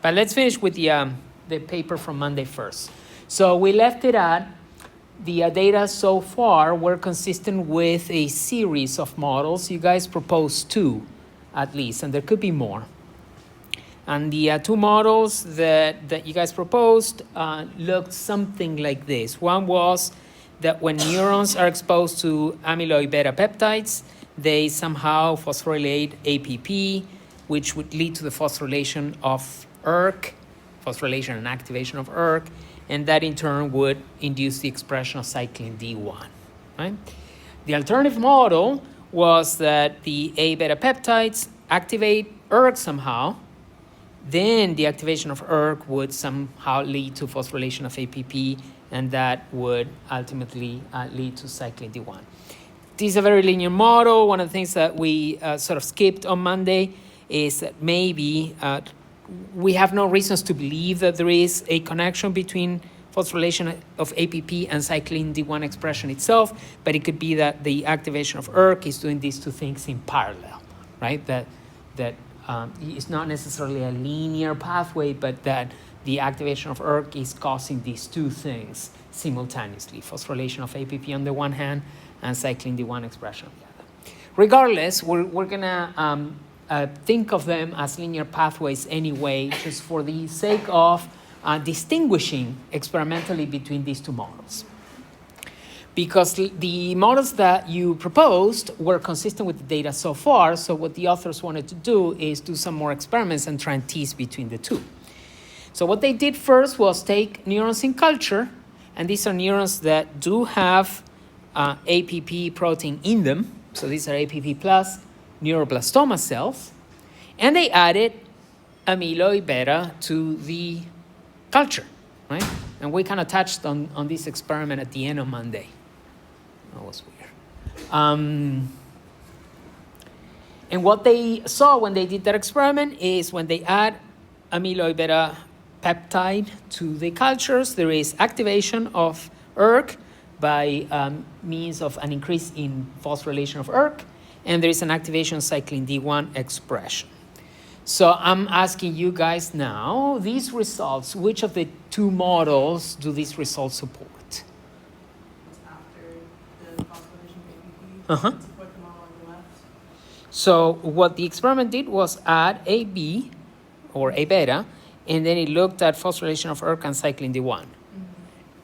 But let's finish with the paper from Monday first. So we left it at the data so far were consistent with a series of models. You guys proposed 2 at least, and there could be more. And the 2 models that you guys proposed looked something like this. One was that when neurons are exposed to amyloid beta peptides, they somehow phosphorylate APP, which would lead to the phosphorylation of ERK, phosphorylation and activation of ERK, and that in turn would induce the expression of cyclin D1, right? The alternative model was that the A beta peptides activate ERK somehow, then the activation of ERK would somehow lead to phosphorylation of APP, and that would ultimately lead to cyclin D1. This is a very linear model. One of the things that we sort of skipped on Monday is that maybe we have no reasons to believe that there is a connection between phosphorylation of APP and cyclin D1 expression itself, but it could be that the activation of ERK is doing these 2 things in parallel, right? That it's not necessarily a linear pathway, but that the activation of ERK is causing these 2 things simultaneously, phosphorylation of APP on the one hand and cyclin D1 expression on the other. Regardless, we're gonna think of them as linear pathways anyway, just for the sake of distinguishing experimentally between these 2 models. Because the models that you proposed were consistent with the data so far, so what the authors wanted to do is do some more experiments and try and tease between the 2. So what they did first was take neurons in culture, and these are neurons that do have APP protein in them, so these are APP plus neuroblastoma cells, and they added amyloid beta to the culture, right? And we kind of touched on this experiment at the end of Monday. That was weird. And what they saw when they did that experiment is when they add amyloid beta peptide to the cultures, there is activation of ERK by means of an increase in phosphorylation of ERK, and there is an activation of cyclin D1 expression. So I'm asking you guys now, these results, which of the 2 models do these results support? Support the model on the left. So what the experiment did was add AB, or A beta, and then it looked at phosphorylation of ERK and cyclin D1.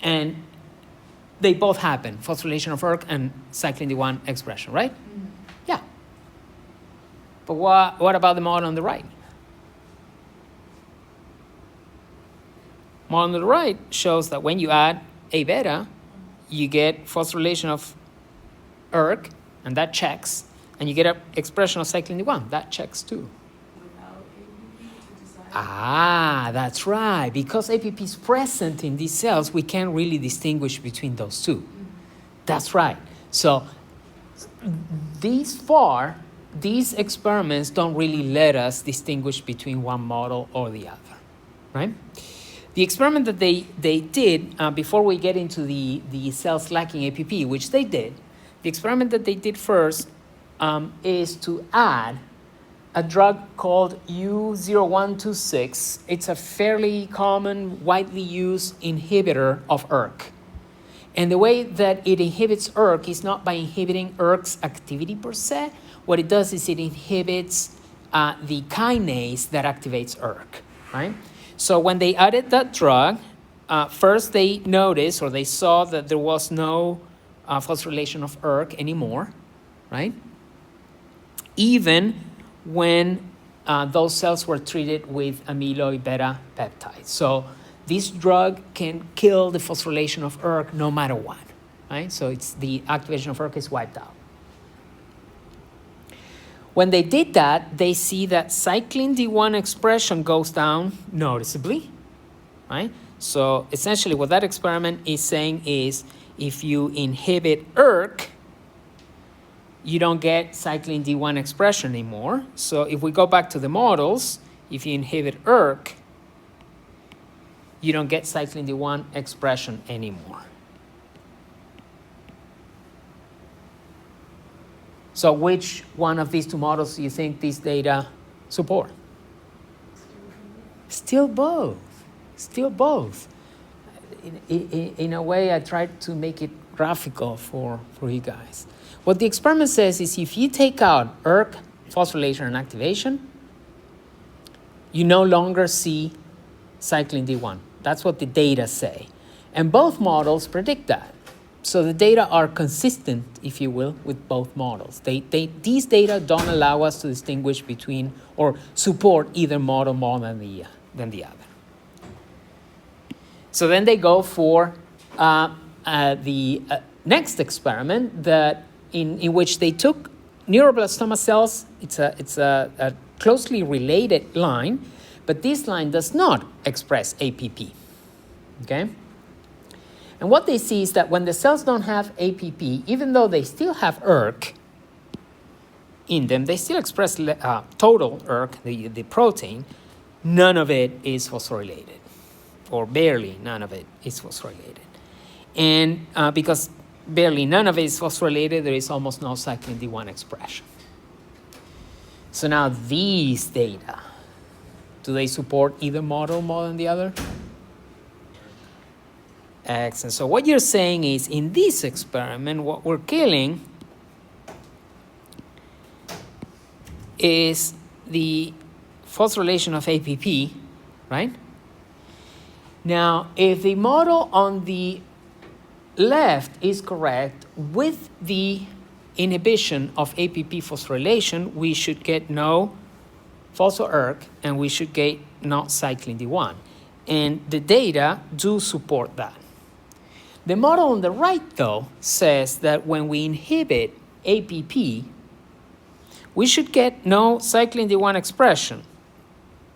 And they both happen, phosphorylation of ERK and cyclin D1 expression, right? Yeah. But what about the model on the right? Model on the right shows that when you add A beta, you get phosphorylation of ERK, and that checks, and you get an expression of cyclin D1, that checks too. Without APP to decide? Ah, that's right. Because APP is present in these cells, we can't really distinguish between those 2. That's right. So these experiments don't really let us distinguish between one model or the other, right? The experiment that they did, before we get into the cells lacking APP, which they did, the experiment that they did first is to add a drug called U0126. It's a fairly common, widely used inhibitor of ERK. And the way that it inhibits ERK is not by inhibiting ERK's activity per se. What it does is it inhibits the kinase that activates ERK, right? So when they added that drug, first they noticed, or they saw that there was no phosphorylation of ERK anymore, right? Even when those cells were treated with amyloid beta peptides. So this drug can kill the phosphorylation of ERK no matter what, right? So it's the activation of ERK is wiped out. When they did that, they see that cyclin D1 expression goes down noticeably, right? So essentially what that experiment is saying is if you inhibit ERK, you don't get cyclin D1 expression anymore. So if we go back to the models, if you inhibit ERK, you don't get cyclin D1 expression anymore. So which one of these 2 models do you think these data support? Still both. Still both. In a way, I tried to make it graphical for you guys. What the experiment says is if you take out ERK, phosphorylation and activation, you no longer see cyclin D1. That's what the data say. And both models predict that. So the data are consistent, if you will, with both models. These data don't allow us to distinguish between or support either model more than the other. So then they go for the next experiment that in which they took neuroblastoma cells. It's a closely related line, but this line does not express APP. Okay. And what they see is that when the cells don't have APP, even though they still have ERK in them, they still express total ERK, the protein. None of it is phosphorylated, or barely none of it is phosphorylated. And because barely none of it is phosphorylated, there is almost no cyclin D1 expression. So now these data, do they support either model more than the other? Excellent. So what you're saying is, in this experiment, what we're killing is the phosphorylation of APP, right? Now, if the model on the left is correct, with the inhibition of APP phosphorylation, we should get no phospho-ERK, and we should get no cyclin D1. And the data do support that. The model on the right, though, says that when we inhibit APP, we should get no cyclin D1 expression.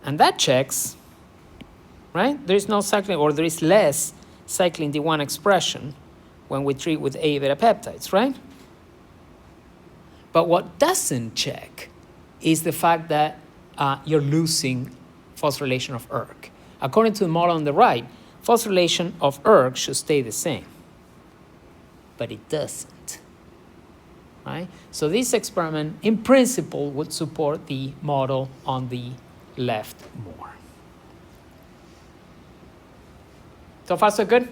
And that checks, right? There is no cyclin, or there is less cyclin D1 expression when we treat with A beta peptides, right? But what doesn't check is the fact that you're losing phosphorylation of ERK. According to the model on the right, phosphorylation of ERK should stay the same, but it doesn't, right? So this experiment, in principle, would support the model on the left more. So far, so good?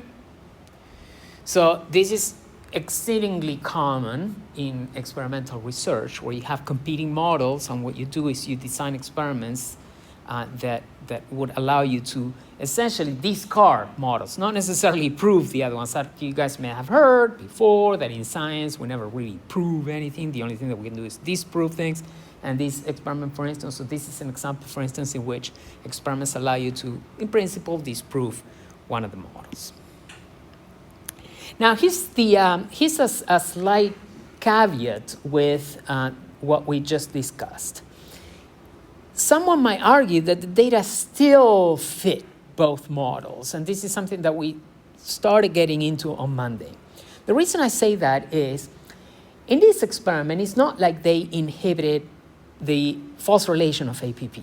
So this is exceedingly common in experimental research, where you have competing models, and what you do is you design experiments that would allow you to essentially discard models, not necessarily prove the other ones. That you guys may have heard before, that in science we never really prove anything. The only thing that we can do is disprove things. And this experiment, for instance, so this is an example, for instance, in which experiments allow you to, in principle, disprove one of the models. Now, here's a slight caveat with what we just discussed. Someone might argue that the data still fit both models, and this is something that we started getting into on Monday. The reason I say that is, in this experiment, it's not like they inhibited the phosphorylation of APP.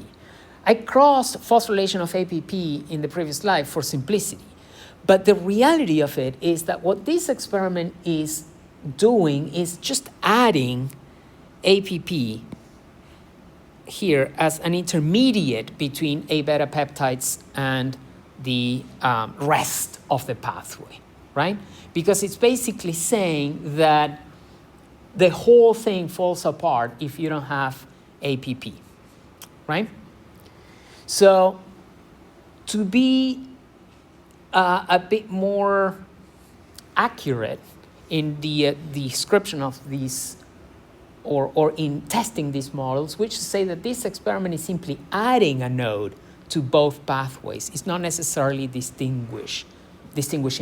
I crossed phosphorylation of APP in the previous slide for simplicity, but the reality of it is that what this experiment is doing is just adding APP here as an intermediate between A beta peptides and the rest of the pathway, right? Because it's basically saying that the whole thing falls apart if you don't have APP, right? So to be a bit more accurate in the description of these, or in testing these models, which say that this experiment is simply adding a node to both pathways. It's not necessarily distinguishing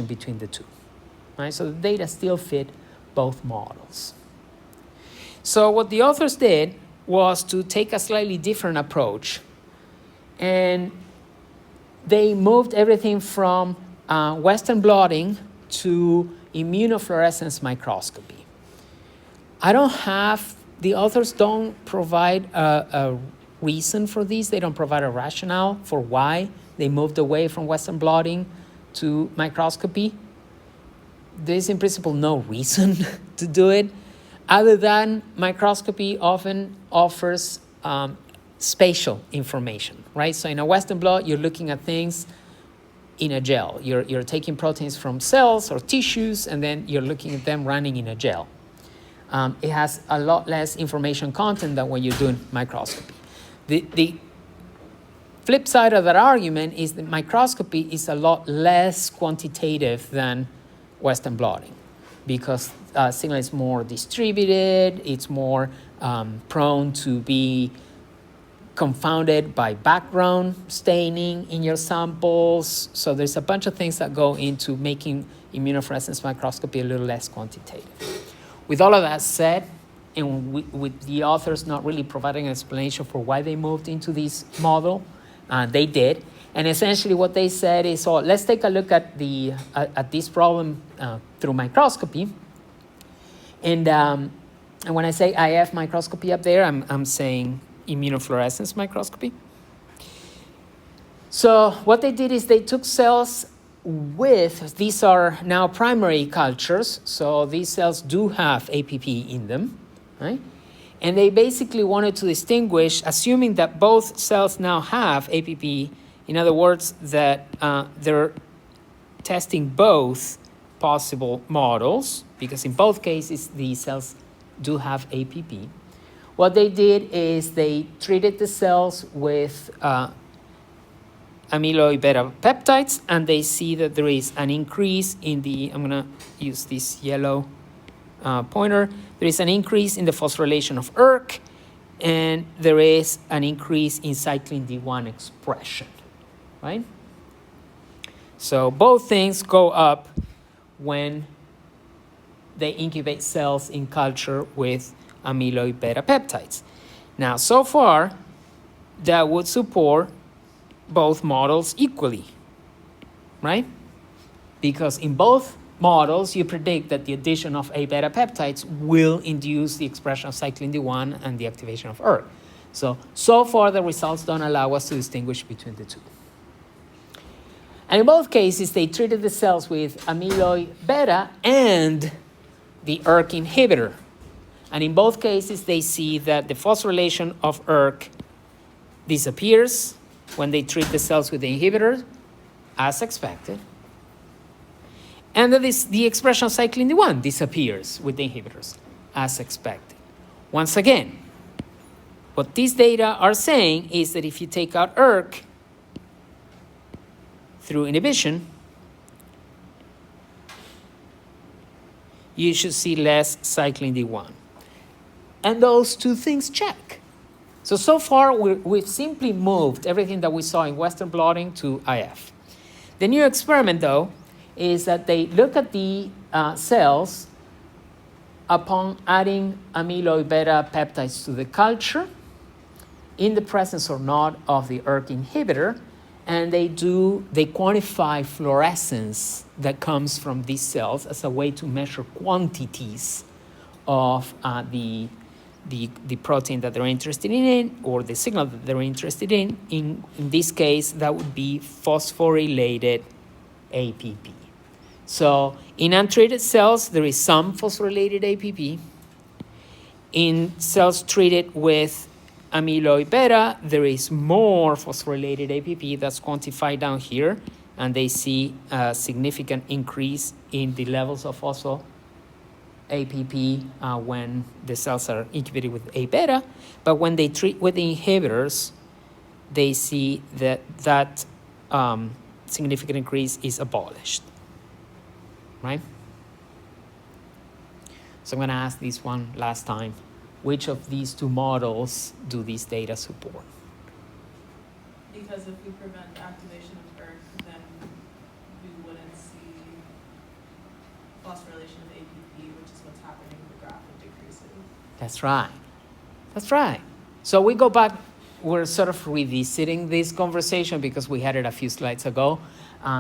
between the two, right? So the data still fit both models. So what the authors did was to take a slightly different approach, and they moved everything from Western blotting to immunofluorescence microscopy. The authors don't provide a reason for this. They don't provide a rationale for why they moved away from Western blotting to microscopy. There's in principle no reason to do it, other than microscopy often offers spatial information, right? So in a Western blot, you're looking at things in a gel. You're taking proteins from cells or tissues, and then you're looking at them running in a gel. It has a lot less information content than when you're doing microscopy. The flip side of that argument is that microscopy is a lot less quantitative than Western blotting, because signal is more distributed, it's more prone to be confounded by background staining in your samples. So there's a bunch of things that go into making immunofluorescence microscopy a little less quantitative. With all of that said, and with the authors not really providing an explanation for why they moved into this model, they did. And essentially what they said is, so let's take a look at this problem through microscopy. And when I say IF microscopy up there, I'm saying immunofluorescence microscopy. So what they did is they took cells with, these are now primary cultures, so these cells do have APP in them, right? And they basically wanted to distinguish, assuming that both cells now have APP, in other words, that they're testing both possible models, because in both cases, these cells do have APP. What they did is they treated the cells with amyloid beta peptides, and they see that there is an increase in the, I'm going to use this yellow pointer, there is an increase in the phosphorylation of ERK, and there is an increase in cyclin D1 expression, right? So both things go up when they incubate cells in culture with amyloid beta peptides. Now, so far, that would support both models equally, right? Because in both models, you predict that the addition of A beta peptides will induce the expression of cyclin D1 and the activation of ERK. So far, the results don't allow us to distinguish between the two. And in both cases, they treated the cells with amyloid beta and the ERK inhibitor. And in both cases, they see that the phosphorylation of ERK disappears when they treat the cells with the inhibitor, as expected. And that the expression of cyclin D1 disappears with the inhibitors, as expected. Once again, what these data are saying is that if you take out ERK through inhibition, you should see less cyclin D1. And those two things check. So far, we've simply moved everything that we saw in Western blotting to IF. The new experiment, though, is that they look at the cells upon adding amyloid beta peptides to the culture in the presence or not of the ERK inhibitor, and they quantify fluorescence that comes from these cells as a way to measure quantities of the protein that they're interested in, or the signal that they're interested in. In this case, that would be phosphorylated APP. So in untreated cells, there is some phosphorylated APP. In cells treated with amyloid beta, there is more phosphorylated APP that's quantified down here, and they see a significant increase in the levels of phospho APP when the cells are incubated with A beta, but when they treat with the inhibitors, they see that significant increase is abolished, right? So I'm going to ask this one last time. Which of these two models do these data support? Because if we prevent activation of ERK, then we wouldn't see phosphorylation of APP, which is what's happening in the graph of decreases. That's right. That's right. So we go back, we're sort of revisiting this conversation because we had it a few slides ago.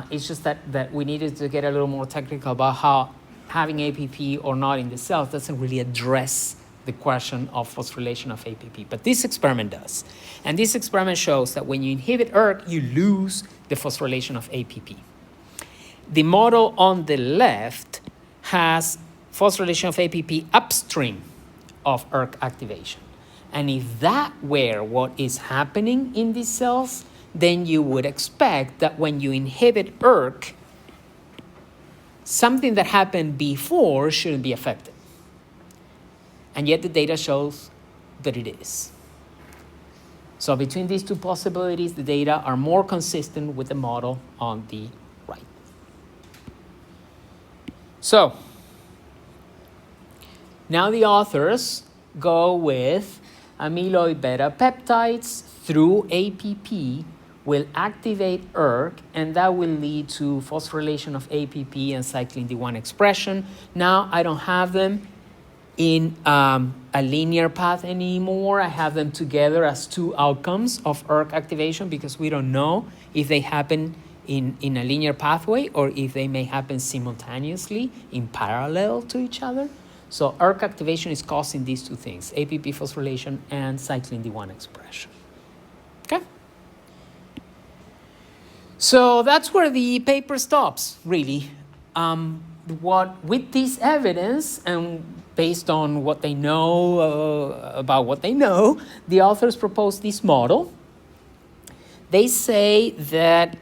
It's just that we needed to get a little more technical about how having APP or not in the cells doesn't really address the question of phosphorylation of APP. But this experiment does. And this experiment shows that when you inhibit ERK, you lose the phosphorylation of APP. The model on the left has phosphorylation of APP upstream of ERK activation. And if that were what is happening in these cells, then you would expect that when you inhibit ERK, something that happened before shouldn't be affected. And yet the data shows that it is. So between these two possibilities, the data are more consistent with the model on the right. So now the authors go with amyloid beta peptides through APP will activate ERK, and that will lead to phosphorylation of APP and cyclin D1 expression. Now I don't have them in a linear path anymore. I have them together as two outcomes of ERK activation because we don't know if they happen in a linear pathway or if they may happen simultaneously in parallel to each other. So ERK activation is causing these two things, APP phosphorylation and cyclin D1 expression. Okay? So that's where the paper stops, really. With this evidence and based on what they know about what they know, the authors propose this model. They say that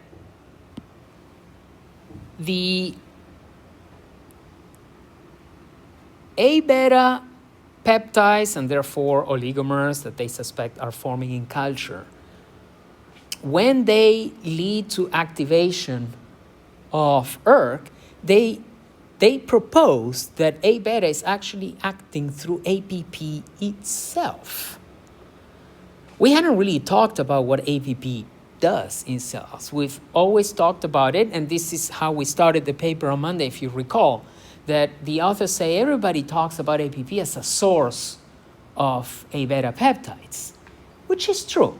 the A-beta peptides and therefore oligomers that they suspect are forming in culture, when they lead to activation of ERK, they propose that A-beta is actually acting through APP itself. We hadn't really talked about what APP does in cells. We've always talked about it, and this is how we started the paper on Monday, if you recall, that the authors say everybody talks about APP as a source of A-beta peptides, which is true.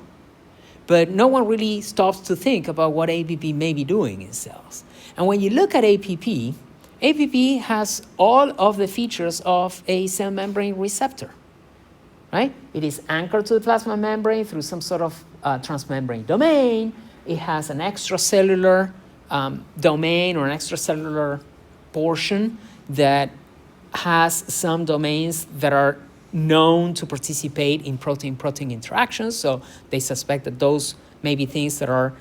But no one really stops to think about what APP may be doing in cells. And when you look at APP, APP has all of the features of a cell membrane receptor, right? It is anchored to the plasma membrane through some sort of transmembrane domain. It has an extracellular domain or an extracellular portion that has some domains that are known to participate in protein-protein interactions. So they suspect that those may be things that are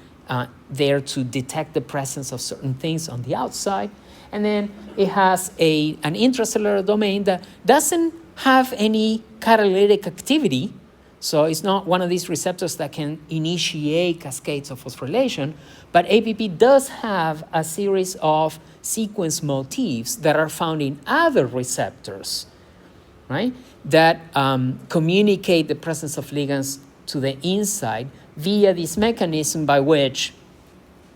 there to detect the presence of certain things on the outside. And then it has an intracellular domain that doesn't have any catalytic activity. So it's not one of these receptors that can initiate cascades of phosphorylation, but APP does have a series of sequence motifs that are found in other receptors, right? That communicate the presence of ligands to the inside via this mechanism by which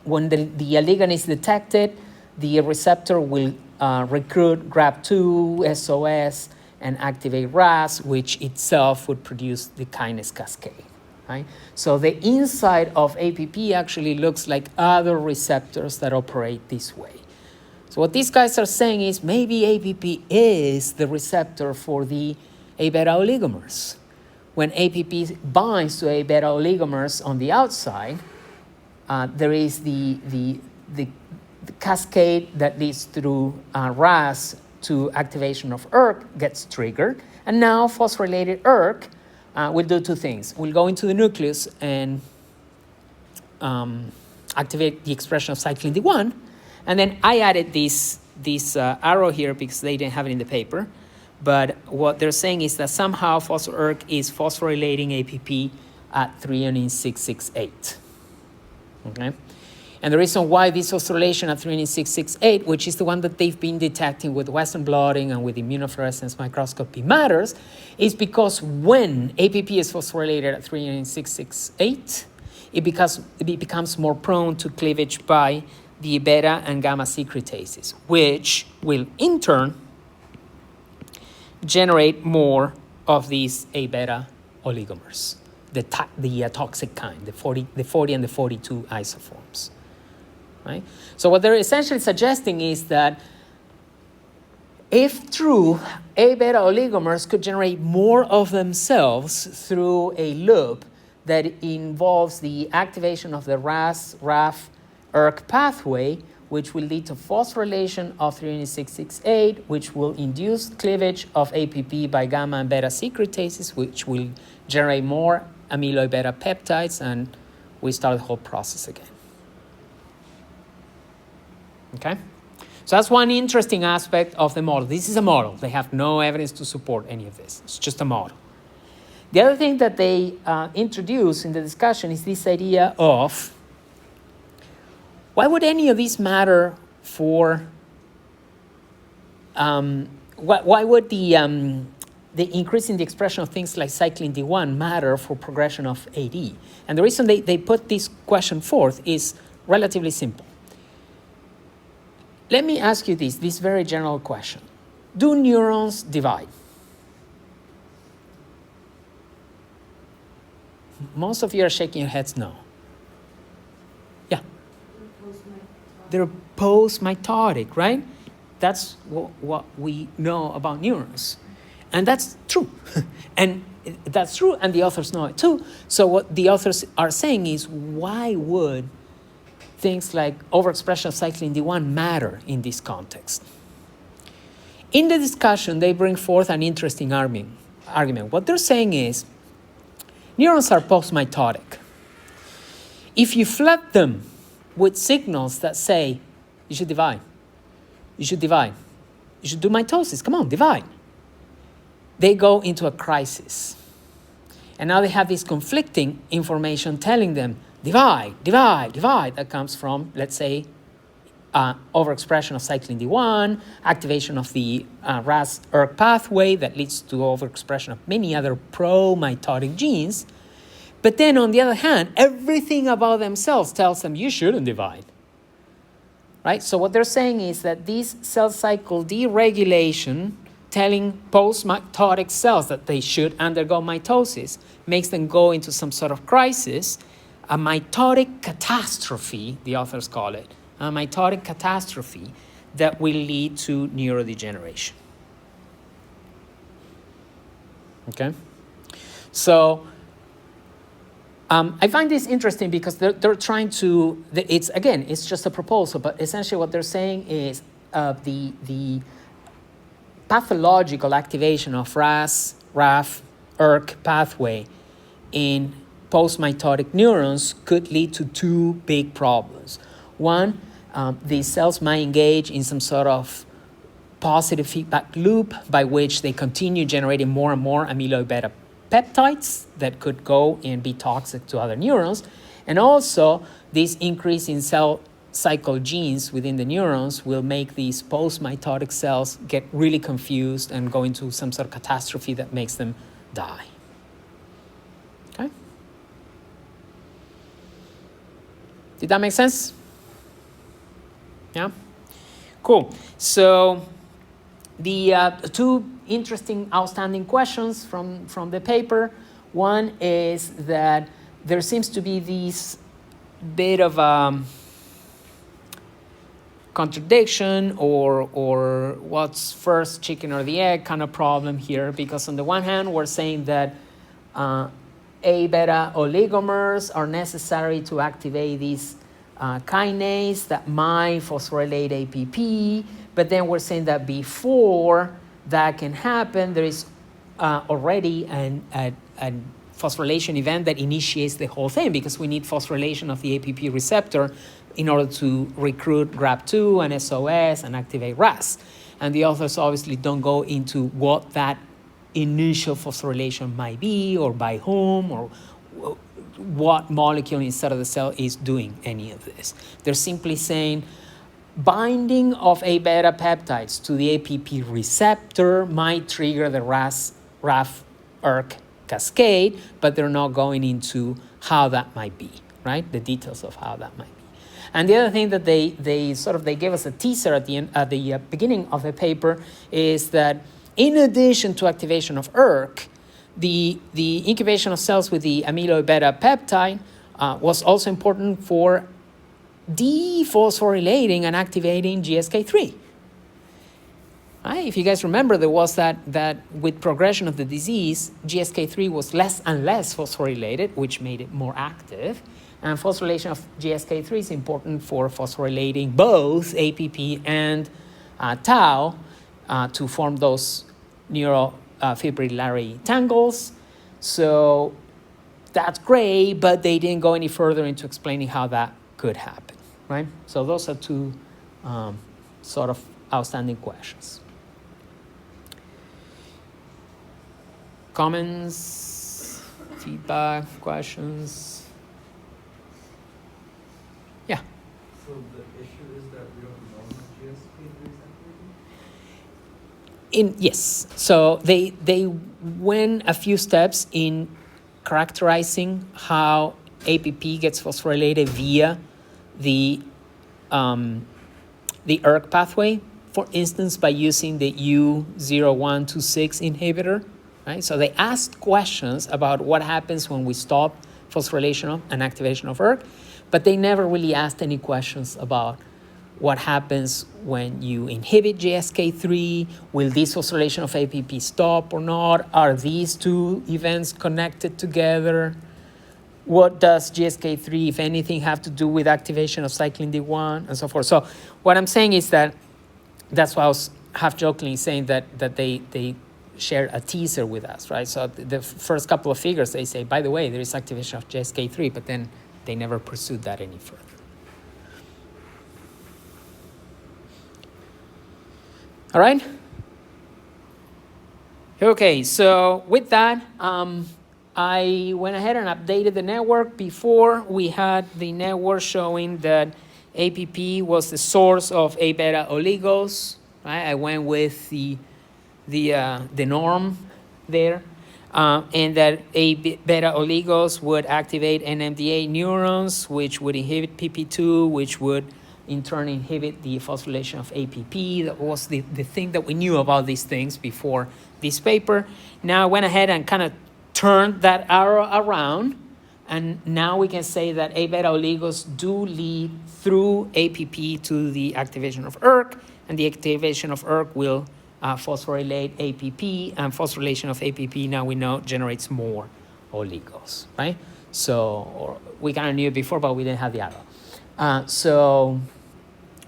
when the ligand is detected, the receptor will recruit GRAP2, SOS, and activate RAS, which itself would produce the kinase cascade, right? So the inside of APP actually looks like other receptors that operate this way. So what these guys are saying is maybe APP is the receptor for the A-beta oligomers. When APP binds to A-beta oligomers on the outside, there is the cascade that leads through RAS to activation of ERK gets triggered. And now phosphorylated ERK will do two things. We'll go into the nucleus and activate the expression of cyclin D1. And then I added this arrow here because they didn't have it in the paper. But what they're saying is that somehow phospho-ERK is phosphorylating APP at threonine 668. Okay? And the reason why this phosphorylation at threonine 668, which is the one that they've been detecting with Western blotting and with immunofluorescence microscopy matters, is because when APP is phosphorylated at threonine 668, it becomes more prone to cleavage by the beta and gamma secretases, which will in turn generate more of these A-beta oligomers, the toxic kind, the 40 and the 42 isoforms. Right? So what they're essentially suggesting is that if true, A-beta oligomers could generate more of themselves through a loop that involves the activation of the RAS, RAF, ERK pathway, which will lead to phosphorylation of threonine 668, which will induce cleavage of APP by gamma and beta secretases, which will generate more amyloid beta peptides, and we start the whole process again. Okay? So that's one interesting aspect of the model. This is a model. They have no evidence to support any of this. It's just a model. The other thing that they introduce in the discussion is this idea of why would any of these matter for, why would the increase in the expression of things like cyclin D1 matter for progression of AD? And the reason they put this question forth is relatively simple. Let me ask you this very general question. Do neurons divide? Most of you are shaking your heads no. Yeah. They're post-mitotic, right? That's what we know about neurons. And that's true. And that's true, and the authors know it too. So what the authors are saying is, why would things like overexpression of cyclin D1 matter in this context? In the discussion, they bring forth an interesting argument. What they're saying is, neurons are post-mitotic. If you flood them with signals that say, you should divide, you should divide, you should do mitosis, come on, divide, they go into a crisis. And now they have this conflicting information telling them, divide, divide, divide. That comes from, let's say, overexpression of cyclin D1, activation of the RAS-ERK pathway that leads to overexpression of many other pro-mitotic genes. But then, on the other hand, everything about themselves tells them you shouldn't divide. Right? So what they're saying is that this cell cycle deregulation, telling post-mitotic cells that they should undergo mitosis, makes them go into some sort of crisis, a mitotic catastrophe, the authors call it, a mitotic catastrophe that will lead to neurodegeneration. Okay? So I find this interesting because they're trying to, it's just a proposal, but essentially what they're saying is the pathological activation of RAS, RAF, ERK pathway in post-mitotic neurons could lead to two big problems. One, these cells might engage in some sort of positive feedback loop by which they continue generating more and more amyloid beta peptides that could go and be toxic to other neurons. And also, this increase in cell cycle genes within the neurons will make these post-mitotic cells get really confused and go into some sort of catastrophe that makes them die. Okay? Did that make sense? Yeah? Cool. So the two interesting outstanding questions from the paper. One is that there seems to be this bit of contradiction or what's first, chicken or the egg kind of problem here, because on the one hand, we're saying that A-beta oligomers are necessary to activate these kinase that might phosphorylate APP, but then we're saying that before that can happen, there is already a phosphorylation event that initiates the whole thing, because we need phosphorylation of the APP receptor in order to recruit GRAP2 and SOS and activate RAS. And the authors obviously don't go into what that initial phosphorylation might be, or by whom, or what molecule inside of the cell is doing any of this. They're simply saying binding of A-beta peptides to the APP receptor might trigger the RAF-ERK cascade, but they're not going into how that might be, right? The details of how that might be. And the other thing that they gave us a teaser at the beginning of the paper is that in addition to activation of ERK, the incubation of cells with the amyloid beta peptide was also important for dephosphorylating and activating GSK3. Right? If you guys remember, there was that with progression of the disease, GSK3 was less and less phosphorylated, which made it more active. And phosphorylation of GSK3 is important for phosphorylating both APP and tau to form those neurofibrillary tangles. So that's great, but they didn't go any further into explaining how that could happen, right? So those are two sort of outstanding questions. Comments, feedback, questions? Yeah. So the issue is that we don't know how GSK3 is activating? Yes. So they went a few steps in characterizing how APP gets phosphorylated via the ERK pathway, for instance, by using the U0126 inhibitor, right? So they asked questions about what happens when we stop phosphorylation and activation of ERK, but they never really asked any questions about what happens when you inhibit GSK3. Will this phosphorylation of APP stop or not? Are these two events connected together? What does GSK3, if anything, have to do with activation of cyclin D1 and so forth? So what I'm saying is that's why I was half-jokingly saying that they shared a teaser with us, right? So the first couple of figures, they say, by the way, there is activation of GSK3, but then they never pursued that any further. All right? Okay, so with that, I went ahead and updated the network. Before, we had the network showing that APP was the source of A beta oligos. Right? I went with the norm there, and that A beta oligos would activate NMDA neurons, which would inhibit PP2, which would in turn inhibit the phosphorylation of APP. That was the thing that we knew about these things before this paper. Now I went ahead and kind of turned that arrow around, and now we can say that A beta oligos do lead through APP to the activation of ERK, and the activation of ERK will phosphorylate APP, and phosphorylation of APP, now we know, generates more oligos, right? So we kind of knew it before, but we didn't have the arrow. So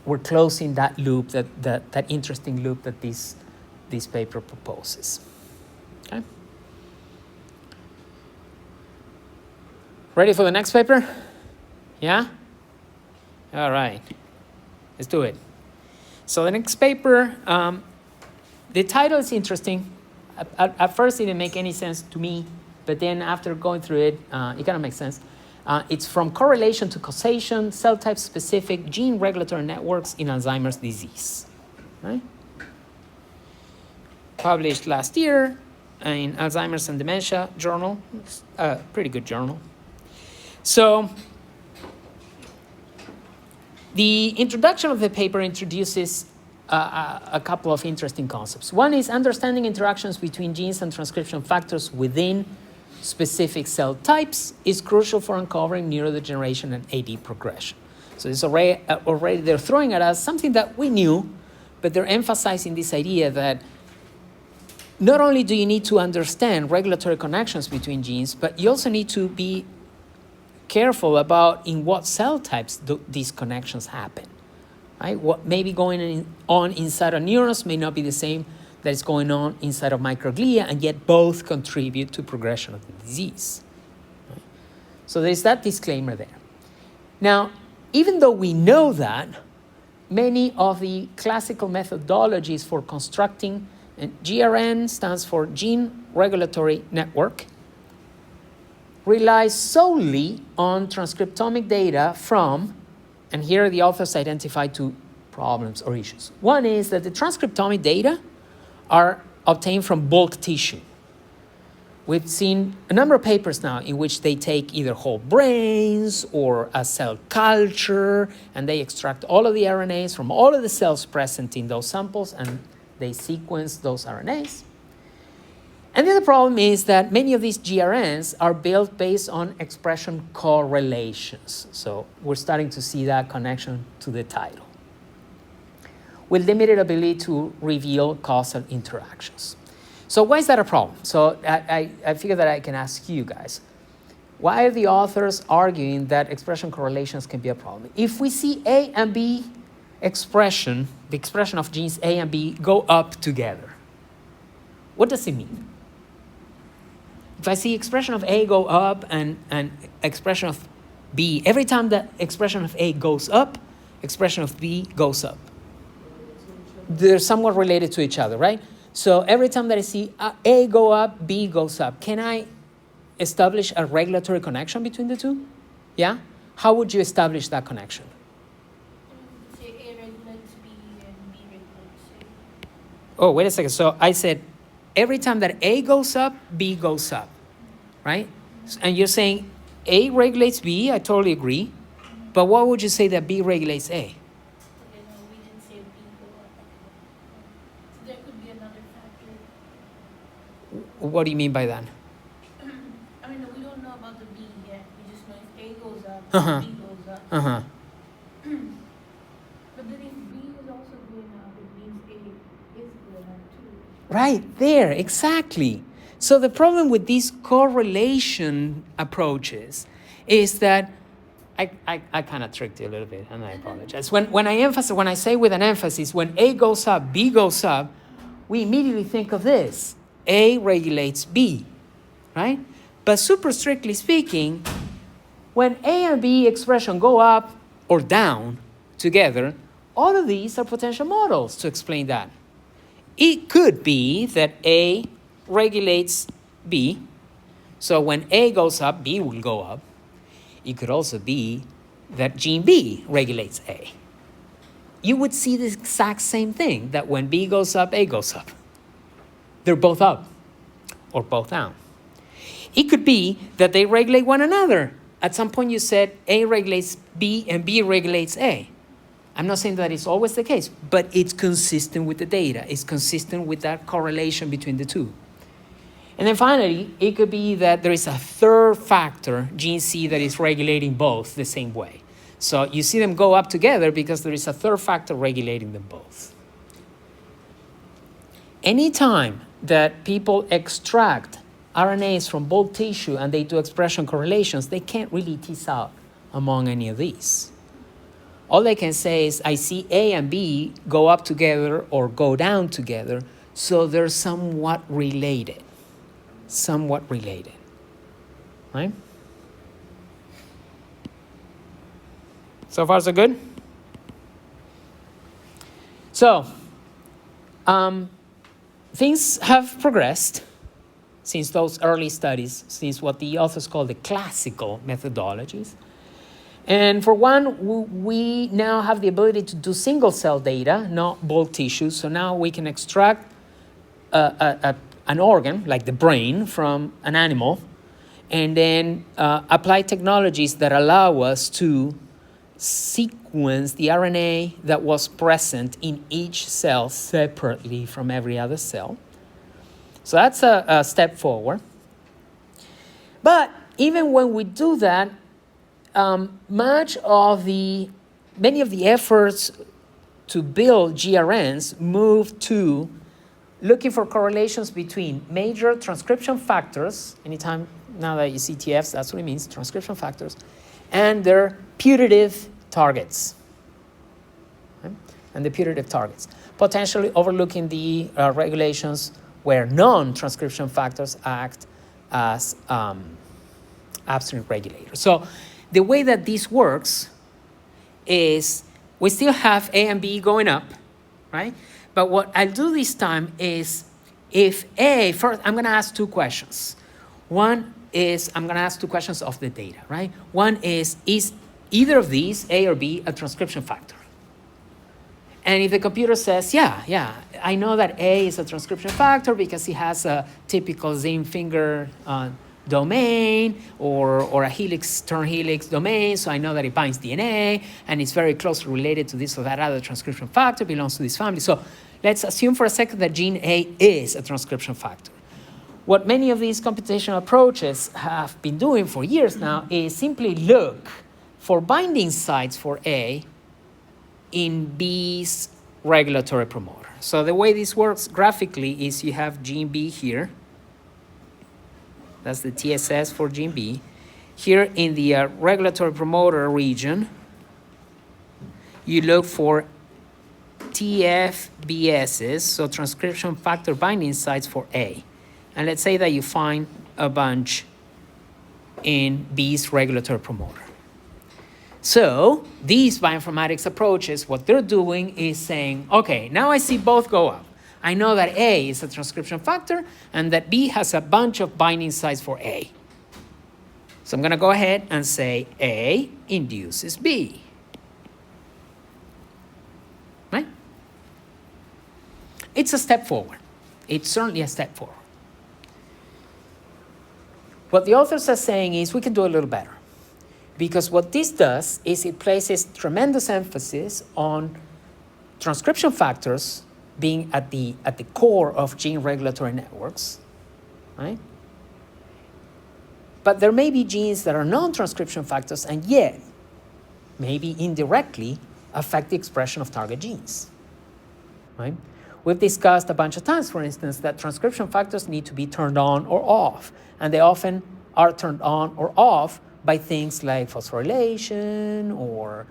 we're closing that loop, that interesting loop that this paper proposes. Okay. Ready for the next paper? Yeah? All right. Let's do it. So the next paper, the title is interesting. At first, it didn't make any sense to me, but then after going through it, it kind of makes sense. It's from correlation to causation, cell type specific gene regulatory networks in Alzheimer's disease. Right? Published last year in Alzheimer's and Dementia Journal. It's a pretty good journal. So the introduction of the paper introduces a couple of interesting concepts. One is understanding interactions between genes and transcription factors within specific cell types is crucial for uncovering neurodegeneration and AD progression. So this already they're throwing at us something that we knew, but they're emphasizing this idea that not only do you need to understand regulatory connections between genes, but you also need to be careful about in what cell types these connections happen. Right? What may be going on inside of neurons may not be the same that is going on inside of microglia, and yet both contribute to progression of the disease. Right? So there's that disclaimer there. Now, even though we know that, many of the classical methodologies for constructing, and GRN stands for Gene Regulatory Network, relies solely on transcriptomic data from, and here the authors identify two problems or issues. One is that the transcriptomic data are obtained from bulk tissue. We've seen a number of papers now in which they take either whole brains or a cell culture, and they extract all of the RNAs from all of the cells present in those samples, and they sequence those RNAs. And the other problem is that many of these GRNs are built based on expression correlations. So we're starting to see that connection to the title, with limited ability to reveal causal interactions. So why is that a problem? So I figure that I can ask you guys. Why are the authors arguing that expression correlations can be a problem? If we see A and B expression, the expression of genes A and B go up together, what does it mean? If I see expression of A go up and expression of B, every time the expression of A goes up, expression of B goes up. They're somewhat related to each other, right? So every time that I see A go up, B goes up. Can I establish a regulatory connection between the two? Yeah? How would you establish that connection? Say A regulates B and B regulates A. Oh, wait a second. So I said every time that A goes up, B goes up, right? And you're saying A regulates B, I totally agree. But what would you say that B regulates A? Okay, no, we didn't say B go up. So there could be another factor. What do you mean by that? I mean, we don't know about the B yet. We just know if A goes up, Uh-huh. B goes up. Uh-huh. But then if B is also going up, it means A is going up too. Right there, exactly. So the problem with these correlation approaches is that I kind of tricked you a little bit, and I apologize. When I say with an emphasis, when A goes up, B goes up, we immediately think of this. A regulates B, right? But super strictly speaking, when A and B expression go up or down together, all of these are potential models to explain that. It could be that A regulates B, so when A goes up, B will go up. It could also be that gene B regulates A. You would see the exact same thing, that when B goes up, A goes up. They're both up or both down. It could be that they regulate one another. At some point you said A regulates B and B regulates A. I'm not saying that it's always the case, but it's consistent with the data. It's consistent with that correlation between the two. And then finally, it could be that there is a third factor, gene C, that is regulating both the same way. So you see them go up together because there is a third factor regulating them both. Anytime that people extract RNAs from bulk tissue and they do expression correlations, they can't really tease out among any of these. All they can say is, I see A and B go up together or go down together, so they're somewhat related. Somewhat related, right? So far, so good? So, things have progressed since those early studies, since what the authors call the classical methodologies. And for one, we now have the ability to do single cell data, not bulk tissue. So now we can extract an organ, like the brain, from an animal, and then apply technologies that allow us to sequence the RNA that was present in each cell separately from every other cell. So that's a step forward. But even when we do that, many of the efforts to build GRNs move to looking for correlations between major transcription factors, anytime now that you see TFs, that's what it means, transcription factors, and their putative targets. Okay? And the putative targets. Potentially overlooking the regulations where non-transcription factors act as upstream regulators. So the way that this works is we still have A and B going up, right? But what I'll do this time is, if A, first I'm going to ask two questions. One is, I'm going to ask two questions of the data, right? One is either of these, A or B, a transcription factor? And if the computer says, yeah, I know that A is a transcription factor because it has a typical zinc finger domain or a helix, turn helix domain, so I know that it binds DNA, and it's very closely related to this or that other transcription factor, belongs to this family. So let's assume for a second that gene A is a transcription factor. What many of these computational approaches have been doing for years now is simply look for binding sites for A in B's regulatory promoter. So the way this works graphically is you have gene B here. That's the TSS for gene B. here in the regulatory promoter region, you look for TFBSs, so transcription factor binding sites for A. And let's say that you find a bunch in B's regulatory promoter. So these bioinformatics approaches, what they're doing is saying, okay, now I see both go up. I know that A is a transcription factor and that B has a bunch of binding sites for A. So I'm going to go ahead and say A induces B. Right? It's a step forward. It's certainly a step forward. What the authors are saying is we can do a little better. Because what this does is it places tremendous emphasis on transcription factors being at the core of gene regulatory networks, right? But there may be genes that are non-transcription factors and yet maybe indirectly affect the expression of target genes, right? We've discussed a bunch of times, for instance, that transcription factors need to be turned on or off, and they often are turned on or off by things like phosphorylation or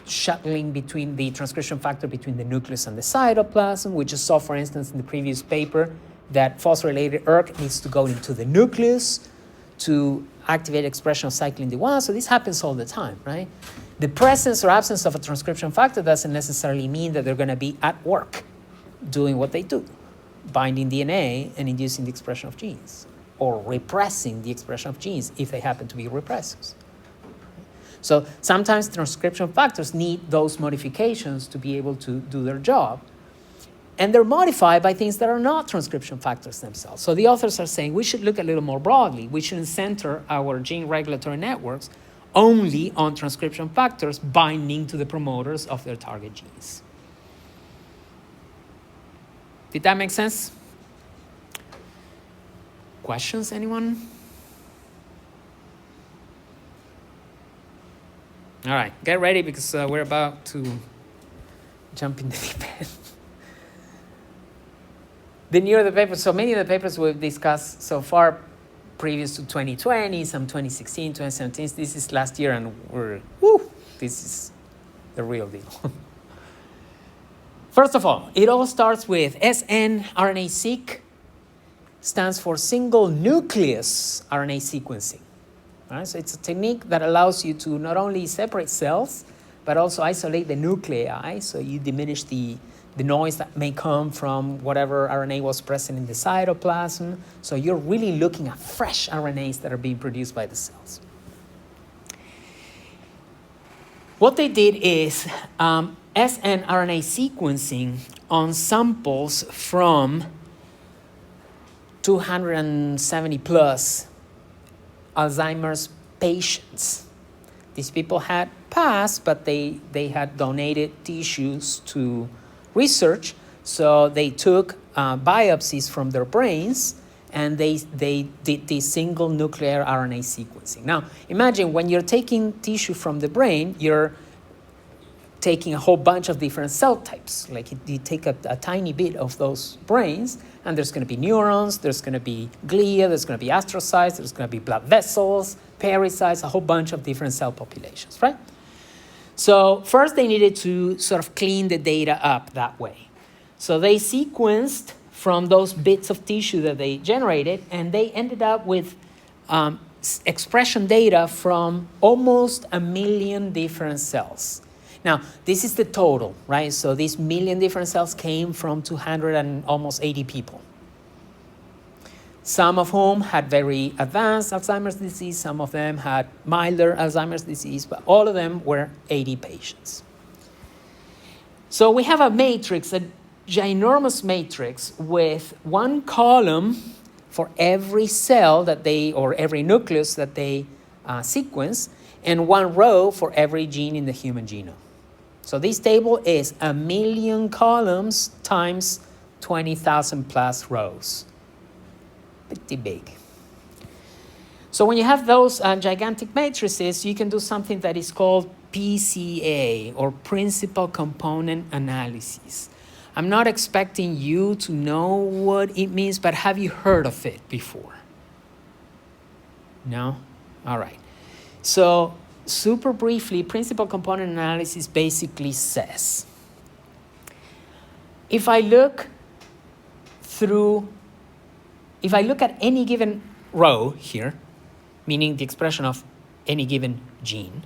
shuttling between the transcription factor between the nucleus and the cytoplasm. We just saw, for instance, in the previous paper that phosphorylated ERK needs to go into the nucleus to activate expression of cyclin D1. So this happens all the time, right? The presence or absence of a transcription factor doesn't necessarily mean that they're going to be at work doing what they do, binding DNA and inducing the expression of genes, or repressing the expression of genes if they happen to be repressors. So sometimes transcription factors need those modifications to be able to do their job. And they're modified by things that are not transcription factors themselves. So the authors are saying we should look a little more broadly. We shouldn't center our gene regulatory networks only on transcription factors binding to the promoters of their target genes. Did that make sense? Questions, anyone? All right, get ready because we're about to jump in the deep end. The newer the papers, so many of the papers we've discussed so far previous to 2020, some 2016, 2017, this is last year and this is the real deal. First of all, it all starts with snRNA-seq, stands for single nucleus RNA sequencing. Right? So it's a technique that allows you to not only separate cells, but also isolate the nuclei, so you diminish the noise that may come from whatever RNA was present in the cytoplasm. So you're really looking at fresh RNAs that are being produced by the cells. What they did is snRNA sequencing on samples from 270 plus Alzheimer's patients. These people had passed, but they had donated tissues to research, so they took biopsies from their brains and they did the single nuclear RNA sequencing. Now, imagine when you're taking tissue from the brain, you're taking a whole bunch of different cell types. Like you take a tiny bit of those brains, and there's going to be neurons, there's going to be glia, there's going to be astrocytes, there's going to be blood vessels, pericytes, a whole bunch of different cell populations, right? So first they needed to sort of clean the data up that way. So they sequenced from those bits of tissue that they generated, and they ended up with expression data from almost 1 million different cells. Now, this is the total, right? So these 1 million different cells came from 280 people. Some of whom had very advanced Alzheimer's disease, some of them had milder Alzheimer's disease, but all of them were 80 patients. So we have a matrix, a ginormous matrix with one column for every cell that they, or every nucleus that they sequence, and one row for every gene in the human genome. So this table is 1 million columns times 20,000 plus rows. Pretty big. So when you have those gigantic matrices, you can do something that is called PCA, or Principal Component Analysis. I'm not expecting you to know what it means, but have you heard of it before? No? All right. So super briefly, principal component analysis basically says, if I look at any given row here, meaning the expression of any given gene,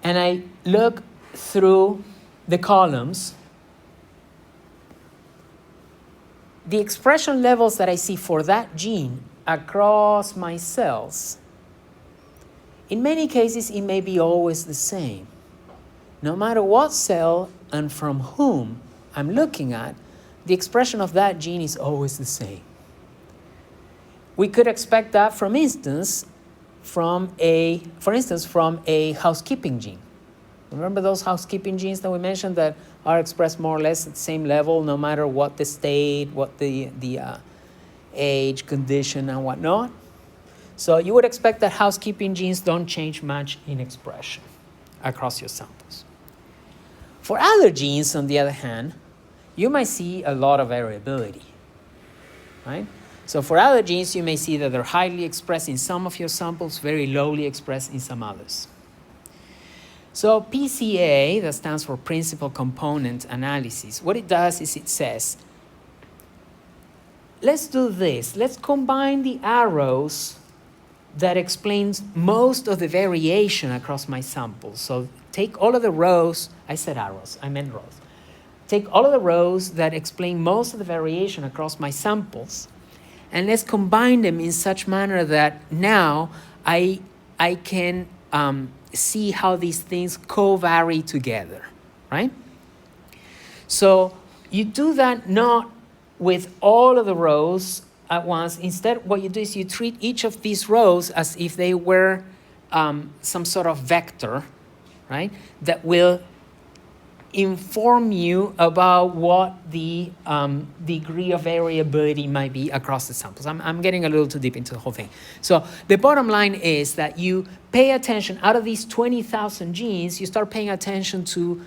and I look through the columns, the expression levels that I see for that gene across my cells, in many cases, it may be always the same. No matter what cell and from whom I'm looking at, the expression of that gene is always the same. We could expect that, for instance, from a housekeeping gene. Remember those housekeeping genes that we mentioned that are expressed more or less at the same level, no matter what the state, what the age, condition, and whatnot? So you would expect that housekeeping genes don't change much in expression across your samples. For other genes, on the other hand, you might see a lot of variability, right? So for other genes, you may see that they're highly expressed in some of your samples, very lowly expressed in some others. So PCA, that stands for Principal Component Analysis, what it does is it says, let's do this. Let's combine the arrows that explains most of the variation across my samples. So take all of the rows, I said arrows, I meant rows. Take all of the rows that explain most of the variation across my samples, and let's combine them in such manner that now I can see how these things co-vary together, right? So you do that not with all of the rows at once. Instead, what you do is you treat each of these rows as if they were some sort of vector, right, that will inform you about what the degree of variability might be across the samples. I'm getting a little too deep into the whole thing. So the bottom line is that you pay attention, out of these 20,000 genes, you start paying attention to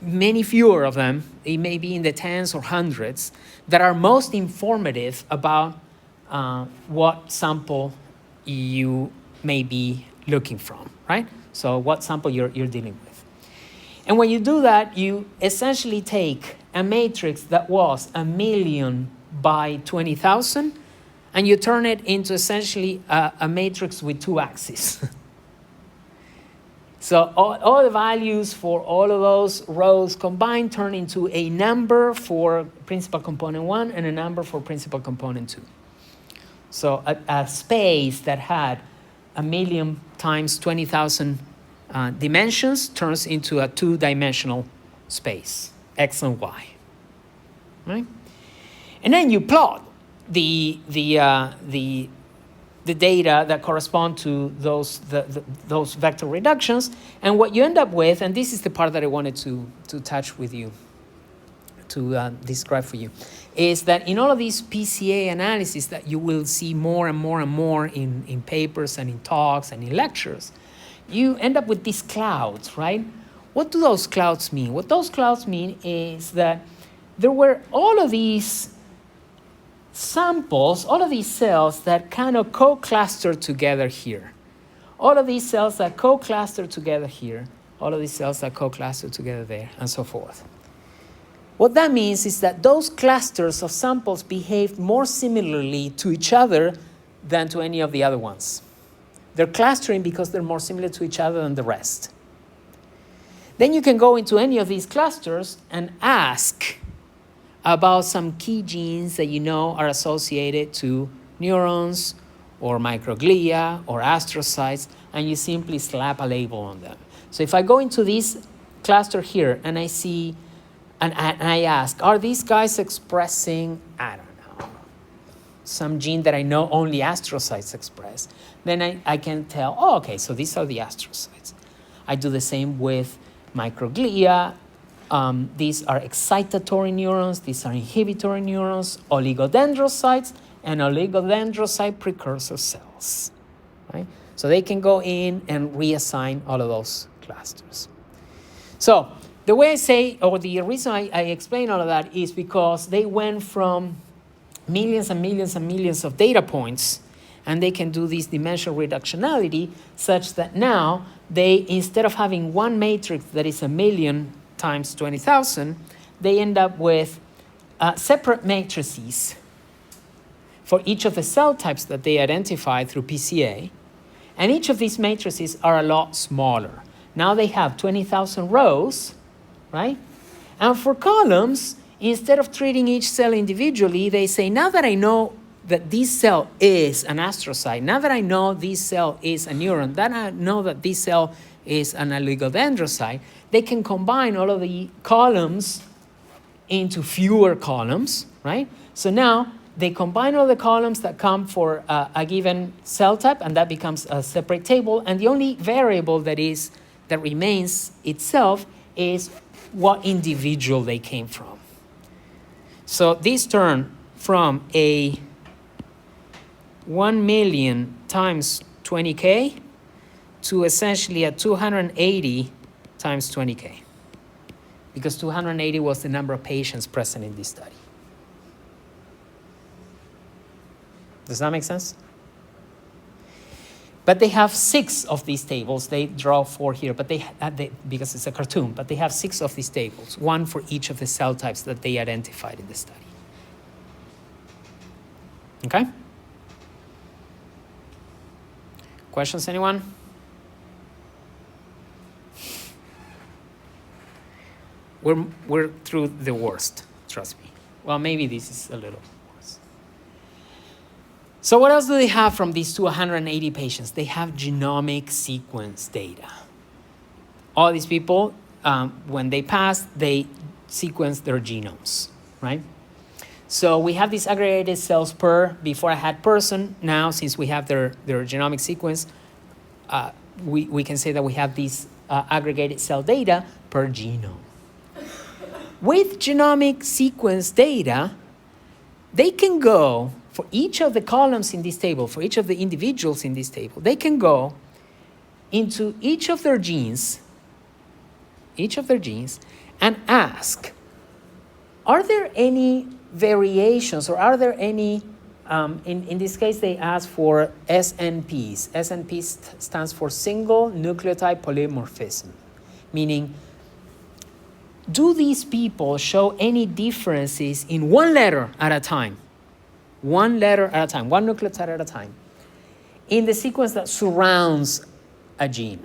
many fewer of them, it may be in the tens or hundreds, that are most informative about what sample you may be looking from, right? So what sample you're dealing with. And when you do that, you essentially take a matrix that was 1,000,000 by 20,000, and you turn it into essentially a matrix with two axes. So all the values for all of those rows combined turn into a number for principal component 1 and a number for principal component 2. So a space that had 1,000,000 times 20,000 dimensions turns into a two-dimensional space, X and Y, right? And then you plot the data that correspond to those vector reductions, and what you end up with, and this is the part that I wanted to touch with you, to describe for you, is that in all of these PCA analyses that you will see more and more and more in papers and in talks and in lectures, you end up with these clouds, right? What do those clouds mean? What those clouds mean is that there were all of these samples, all of these cells that kind of co-cluster together here. All of these cells that co-cluster together here. All of these cells that co-cluster together there, and so forth. What that means is that those clusters of samples behaved more similarly to each other than to any of the other ones. They're clustering because they're more similar to each other than the rest. Then you can go into any of these clusters and ask about some key genes that you know are associated to neurons or microglia or astrocytes, and you simply slap a label on them. So if I go into this cluster here and I see, and I ask, are these guys expressing, I don't know, some gene that I know only astrocytes express, then I can tell, oh, okay, so these are the astrocytes. I do the same with microglia. These are excitatory neurons, these are inhibitory neurons, oligodendrocytes, and oligodendrocyte precursor cells, right? So they can go in and reassign all of those clusters. So the way I say, or the reason I explain all of that is because they went from millions and millions and millions of data points, and they can do this dimensional reductionality such that now they, instead of having one matrix that is 1,000,000 times 20,000, they end up with separate matrices for each of the cell types that they identified through PCA. And each of these matrices are a lot smaller. Now they have 20,000 rows, right? And for columns, instead of treating each cell individually, they say, now that I know that this cell is an astrocyte, now that I know this cell is a neuron, that I know that this cell is an oligodendrocyte, they can combine all of the columns into fewer columns, right? So now they combine all the columns that come for a given cell type, and that becomes a separate table. And the only variable that remains itself is what individual they came from. So this turned from a 1,000,000 times 20K to essentially a 280 times 20K, because 280 was the number of patients present in this study. Does that make sense? But they have 6 of these tables. They draw 4 here, but because it's a cartoon, but they have 6 of these tables, 1 for each of the cell types that they identified in the study. Okay? Questions, anyone? We're through the worst, trust me. Well, maybe this is a little worse. So what else do they have from these 280 patients? They have genomic sequence data. All these people, when they passed, they sequenced their genomes, right? So we have these aggregated cells per, before I had person. Now, since we have their genomic sequence, we can say that we have these aggregated cell data per genome. With genomic sequence data, they can go, for each of the columns in this table, for each of the individuals in this table, they can go into each of their genes, and ask, are there any variations, or are there any, in this case they ask for SNPs. SNP stands for single nucleotide polymorphism, meaning, do these people show any differences in one letter at a time? One letter at a time, one nucleotide at a time, in the sequence that surrounds a gene,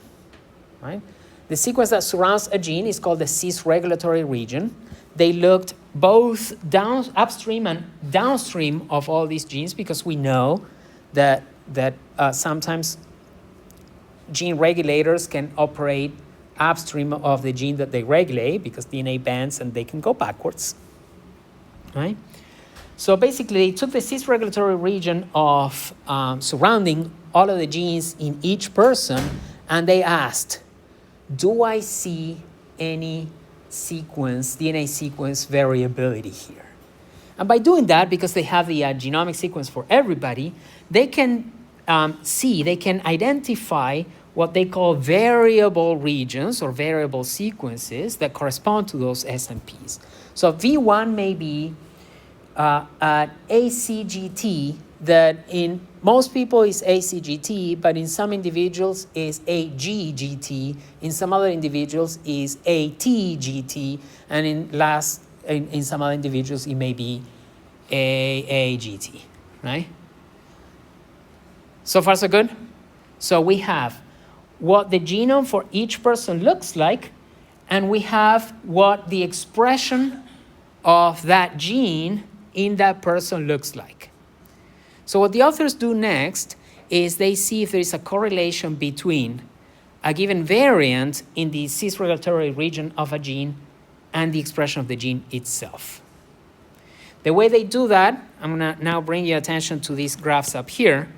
right? The sequence that surrounds a gene is called the cis regulatory region. They looked both upstream and downstream of all these genes, because we know that sometimes gene regulators can operate upstream of the gene that they regulate, because DNA bends and they can go backwards, right? So basically, they took the cis regulatory region of surrounding all of the genes in each person, and they asked, do I see any DNA sequence variability here? And by doing that, because they have the genomic sequence for everybody, they can they can identify what they call variable regions or variable sequences that correspond to those SNPs. So V1 may be an ACGT that in most people is ACGT, but in some individuals is AGGT, in some other individuals is ATGT, and in some other individuals it may be AAGT, right? So far so good? So we have what the genome for each person looks like, and we have what the expression of that gene in that person looks like. So what the authors do next is they see if there is a correlation between a given variant in the cis regulatory region of a gene and the expression of the gene itself. The way they do that, I'm going to now bring your attention to these graphs up here.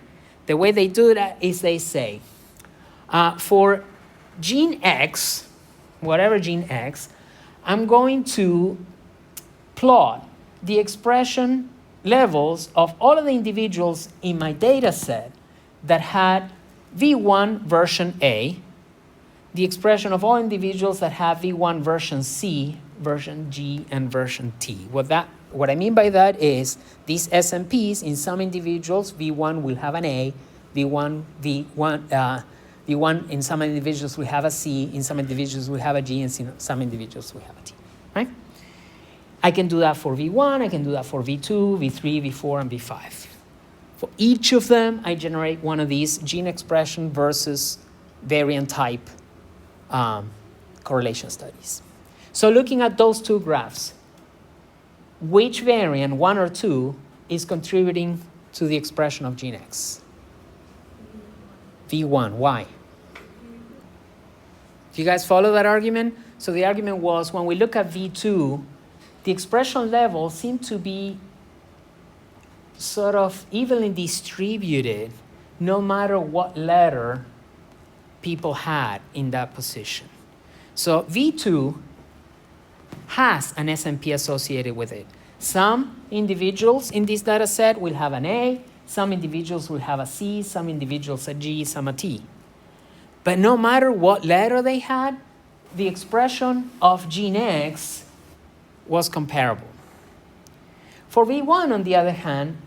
The way they do that is they say, for gene X, whatever gene X, I'm going to plot the expression levels of all of the individuals in my data set that had V1 version A, the expression of all individuals that have V1 version C, version G, and version T. What that what I mean by that is these SNPs in some individuals, V1 will have an A, V1 in some individuals will have a C, in some individuals will have a G, and in some individuals will have a T, right? I can do that for V1, I can do that for V2, V3, V4, and V5. For each of them, I generate one of these gene expression versus variant type correlation studies. So looking at those two graphs, which variant, 1 or 2, is contributing to the expression of gene X? V1, why? Do you guys follow that argument? So the argument was when we look at V2, the expression levels seem to be sort of evenly distributed no matter what letter people had in that position. So V2 has an SNP associated with it. Some individuals in this data set will have an A, some individuals will have a C, some individuals a G, some a T. But no matter what letter they had, the expression of gene X was comparable. For V1, on the other hand,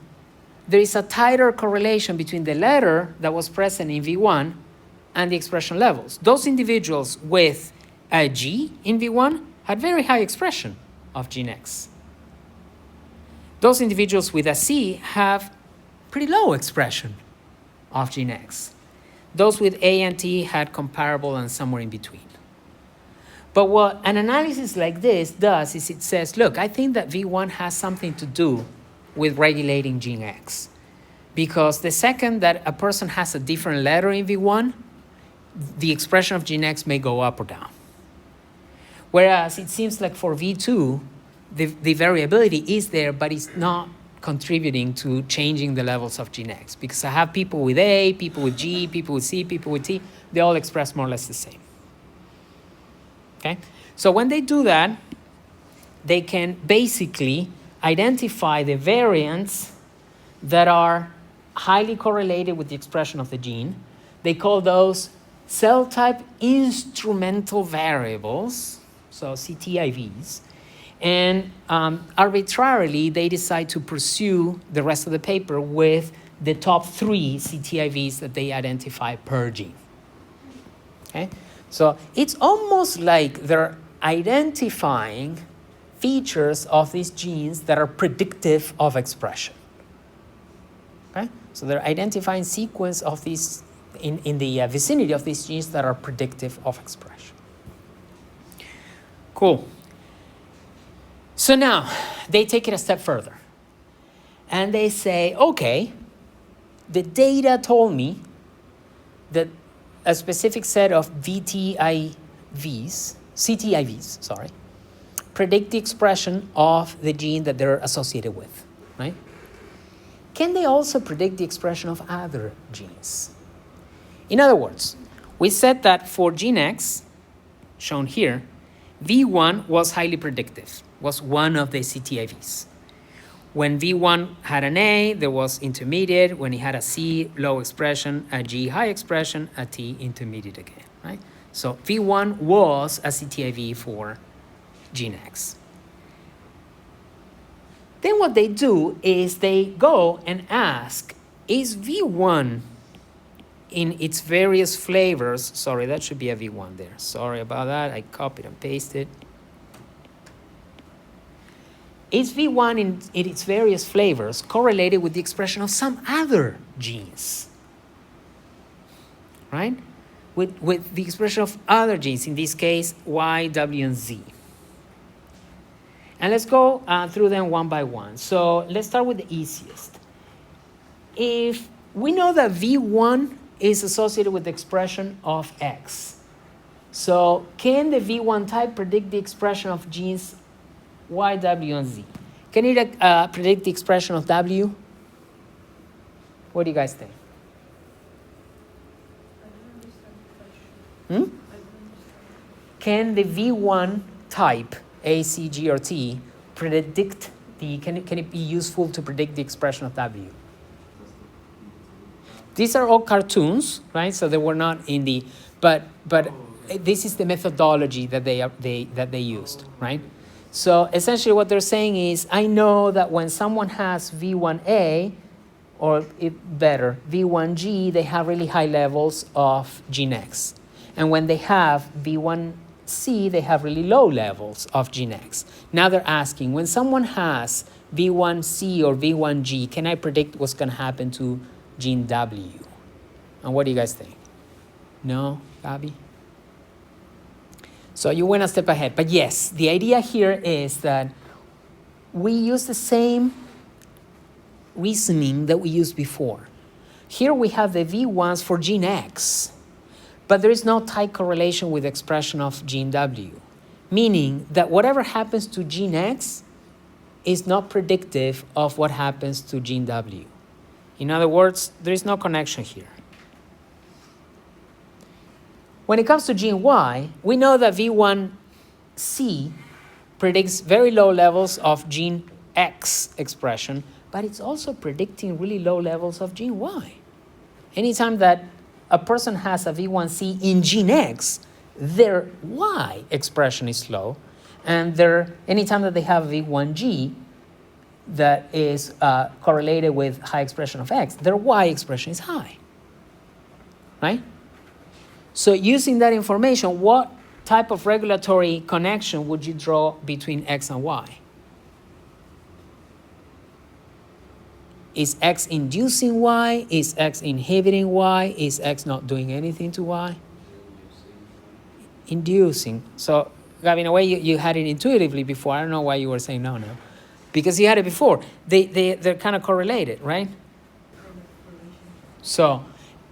there is a tighter correlation between the letter that was present in V1 and the expression levels. Those individuals with a G in V1 had very high expression of gene X. Those individuals with a C have pretty low expression of gene X. Those with A and T had comparable and somewhere in between. But what an analysis like this does is it says, look, I think that V1 has something to do with regulating gene X. Because the second that a person has a different letter in V1, the expression of gene X may go up or down. Whereas it seems like for V2, the variability is there, but it's not contributing to changing the levels of gene X. Because I have people with A, people with G, people with C, people with T, they all express more or less the same. Okay? So when they do that, they can basically identify the variants that are highly correlated with the expression of the gene. They call those cell type instrumental variables, so CTIVs. And arbitrarily, they decide to pursue the rest of the paper with the top 3 CTIVs that they identify per gene. Okay? So it's almost like they're identifying features of these genes that are predictive of expression. Okay? So they're identifying sequence of these in the vicinity of these genes that are predictive of expression. Cool. So now they take it a step further. And they say, okay, the data told me that a specific set of CTIVs, predict the expression of the gene that they're associated with, right? Can they also predict the expression of other genes? In other words, we said that for gene X, shown here, V1 was highly predictive, was one of the CTIVs. When V1 had an A, there was intermediate. When it had a C, low expression, a G, high expression, a T, intermediate again, right? So V1 was a CTIV for gene X. Then what they do is they go and ask, is V1 in its various flavors, sorry, that should be a V1 there. Sorry about that, I copied and pasted. Is V1 in its various flavors correlated with the expression of some other genes? Right? With the expression of other genes, in this case, Y, W, and Z. And let's go through them one by one. So let's start with the easiest. If we know that V1 is associated with the expression of X, so can the V1 type predict the expression of genes Y, W, and Z? Can it predict the expression of W? What do you guys think? Can the V1 type, A, C, G, or T, predict can it be useful to predict the expression of W? These are all cartoons, right? So they were not in the, but this is the methodology that they used, right? So essentially what they're saying is, I know that when someone has V1A, or better, V1G, they have really high levels of gene X. And when they have V1C, they have really low levels of gene X. Now they're asking, when someone has V1C or V1G, can I predict what's going to happen to gene W? And what do you guys think? No, Gabi? So you went a step ahead. But yes, the idea here is that we use the same reasoning that we used before. Here we have the V1s for gene X, but there is no tight correlation with expression of gene W, meaning that whatever happens to gene X is not predictive of what happens to gene W. In other words, there is no connection here. When it comes to gene Y, we know that V1C predicts very low levels of gene X expression, but it's also predicting really low levels of gene Y. Anytime that a person has a V1C in gene X, their Y expression is low, and anytime that they have V1G that is correlated with high expression of X, their Y expression is high, right? So using that information, what type of regulatory connection would you draw between X and Y? Is X inducing Y? Is X inhibiting Y? Is X not doing anything to Y? Inducing. So, Gabi, in a way, you had it intuitively before. I don't know why you were saying no. Because you had it before. They're kind of correlated, right? So,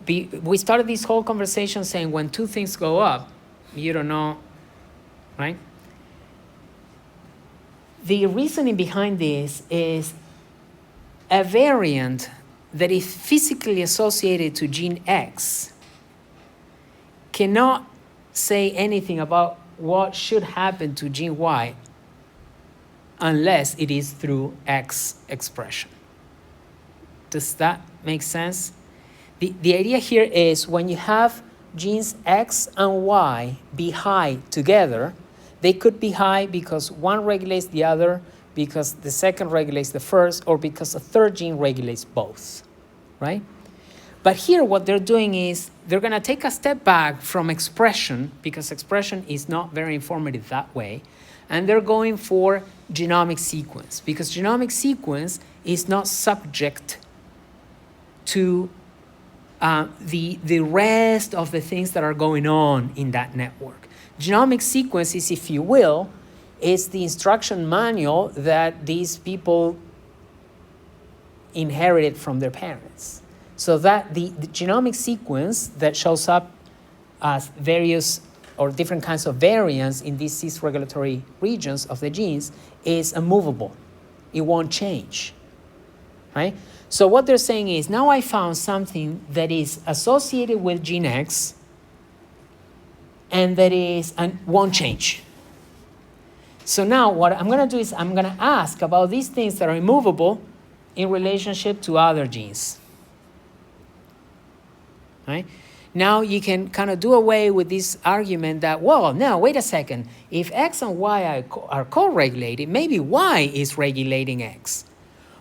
we started this whole conversation saying when two things go up, you don't know, right? The reasoning behind this is a variant that is physically associated to gene X cannot say anything about what should happen to gene Y unless it is through X expression. Does that make sense? The idea here is when you have genes X and Y be high together, they could be high because one regulates the other, because the second regulates the first, or because a third gene regulates both, right? But here what they're doing is they're going to take a step back from expression, because expression is not very informative that way, and they're going for genomic sequence, because genomic sequence is not subject to the rest of the things that are going on in that network. Genomic sequence is, if you will, is the instruction manual that these people inherited from their parents. So that the genomic sequence that shows up as various or different kinds of variants in these cis regulatory regions of the genes is immovable. It won't change, right? So what they're saying is, now I found something that is associated with gene X and that won't change. So now what I'm going to do is I'm going to ask about these things that are immovable in relationship to other genes. Right? Now you can kind of do away with this argument that, well, no, wait a second. If X and Y are co-regulated, maybe Y is regulating X.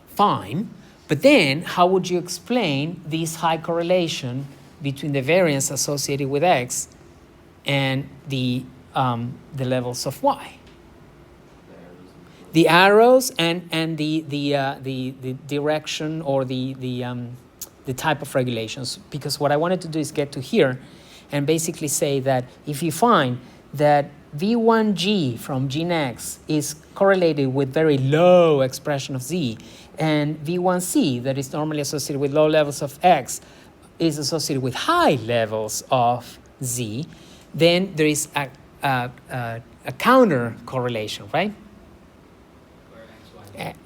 Fine. But then how would you explain this high correlation between the variance associated with X and the levels of Y? The arrows and the direction or the type of regulations, because what I wanted to do is get to here and basically say that if you find that V1G from gene X is correlated with very low expression of Z, and V1C that is normally associated with low levels of X is associated with high levels of Z, then there is a counter correlation, right?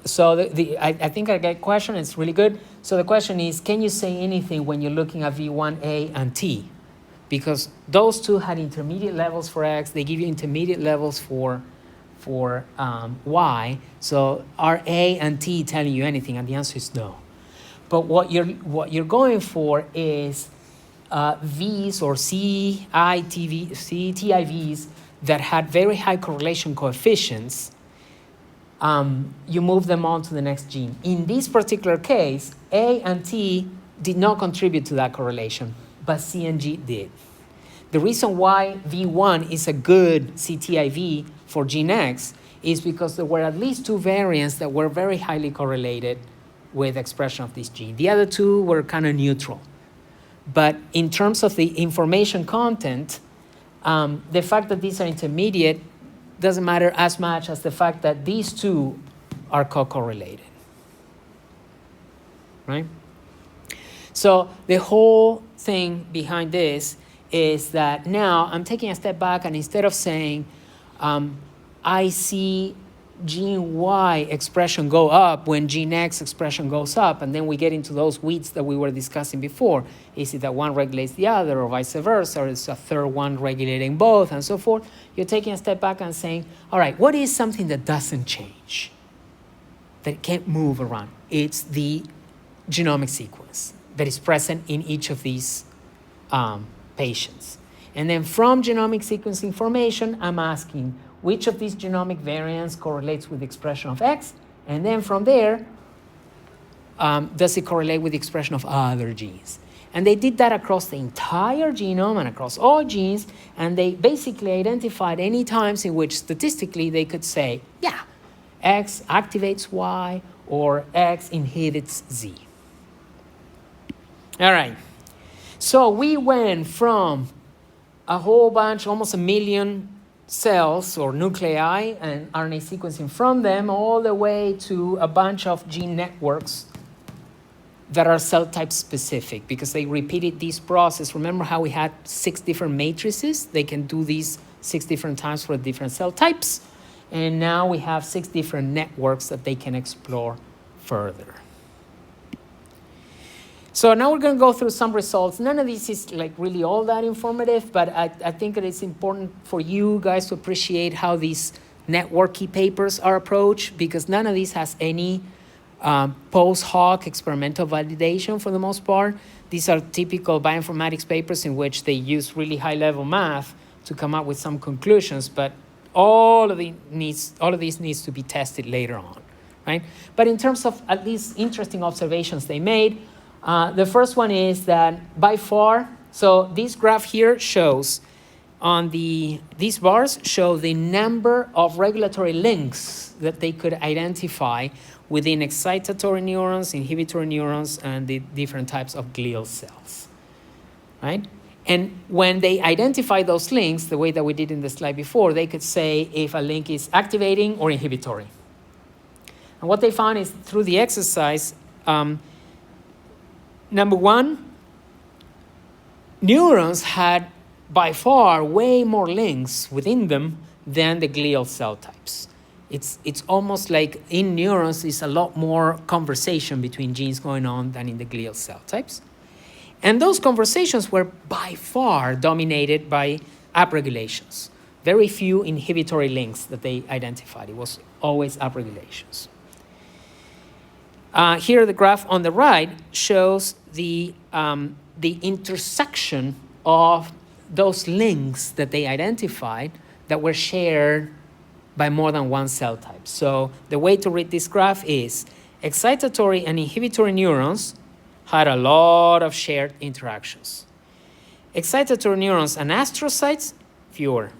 So I think I get a question, it's really good. So the question is, can you say anything when you're looking at V1A and T? Because those two had intermediate levels for X, they give you intermediate levels for Y. So are A and T telling you anything? And the answer is no. But what you're going for is V's or CIVs that had very high correlation coefficients, you move them on to the next gene. In this particular case, A and T did not contribute to that correlation, but C and G did. The reason why V1 is a good CTIV for gene X is because there were at least 2 variants that were very highly correlated with expression of this gene. The other 2 were kind of neutral. But in terms of the information content, the fact that these are intermediate doesn't matter as much as the fact that these 2 are co-correlated, right? So the whole thing behind this is that now I'm taking a step back, and instead of saying, I see gene Y expression go up when gene X expression goes up, and then we get into those weeds that we were discussing before. Is it that one regulates the other, or vice versa, or is a third one regulating both, and so forth? You're taking a step back and saying, all right, what is something that doesn't change, that can't move around? It's the genomic sequence that is present in each of these patients. And then from genomic sequence information, I'm asking which of these genomic variants correlates with the expression of X, and then from there, does it correlate with the expression of other genes? And they did that across the entire genome and across all genes, and they basically identified any times in which statistically they could say, yeah, X activates Y or X inhibits Z. All right. So we went from a whole bunch, almost 1 million cells or nuclei and RNA sequencing from them, all the way to a bunch of gene networks that are cell type specific, because they repeated this process. Remember how we had 6 different matrices? They can do these 6 different times for different cell types. And now we have 6 different networks that they can explore further. So now we're going to go through some results. None of this is like really all that informative, but I think that it's important for you guys to appreciate how these networky papers are approached, because none of this has any post hoc experimental validation for the most part. These are typical bioinformatics papers in which they use really high-level math to come up with some conclusions, but all of this needs to be tested later on, right? But in terms of at least interesting observations they made, the first one is that by far, so this graph here shows these bars show the number of regulatory links that they could identify within excitatory neurons, inhibitory neurons, and the different types of glial cells, right? And when they identify those links, the way that we did in the slide before, they could say if a link is activating or inhibitory. And what they found is through the exercise, number one, neurons had by far way more links within them than the glial cell types. It's almost like in neurons is a lot more conversation between genes going on than in the glial cell types. And those conversations were by far dominated by upregulations. Very few inhibitory links that they identified. It was always upregulations. Here the graph on the right shows the intersection of those links that they identified that were shared by more than one cell type. So the way to read this graph is excitatory and inhibitory neurons had a lot of shared interactions. Excitatory neurons and astrocytes, fewer.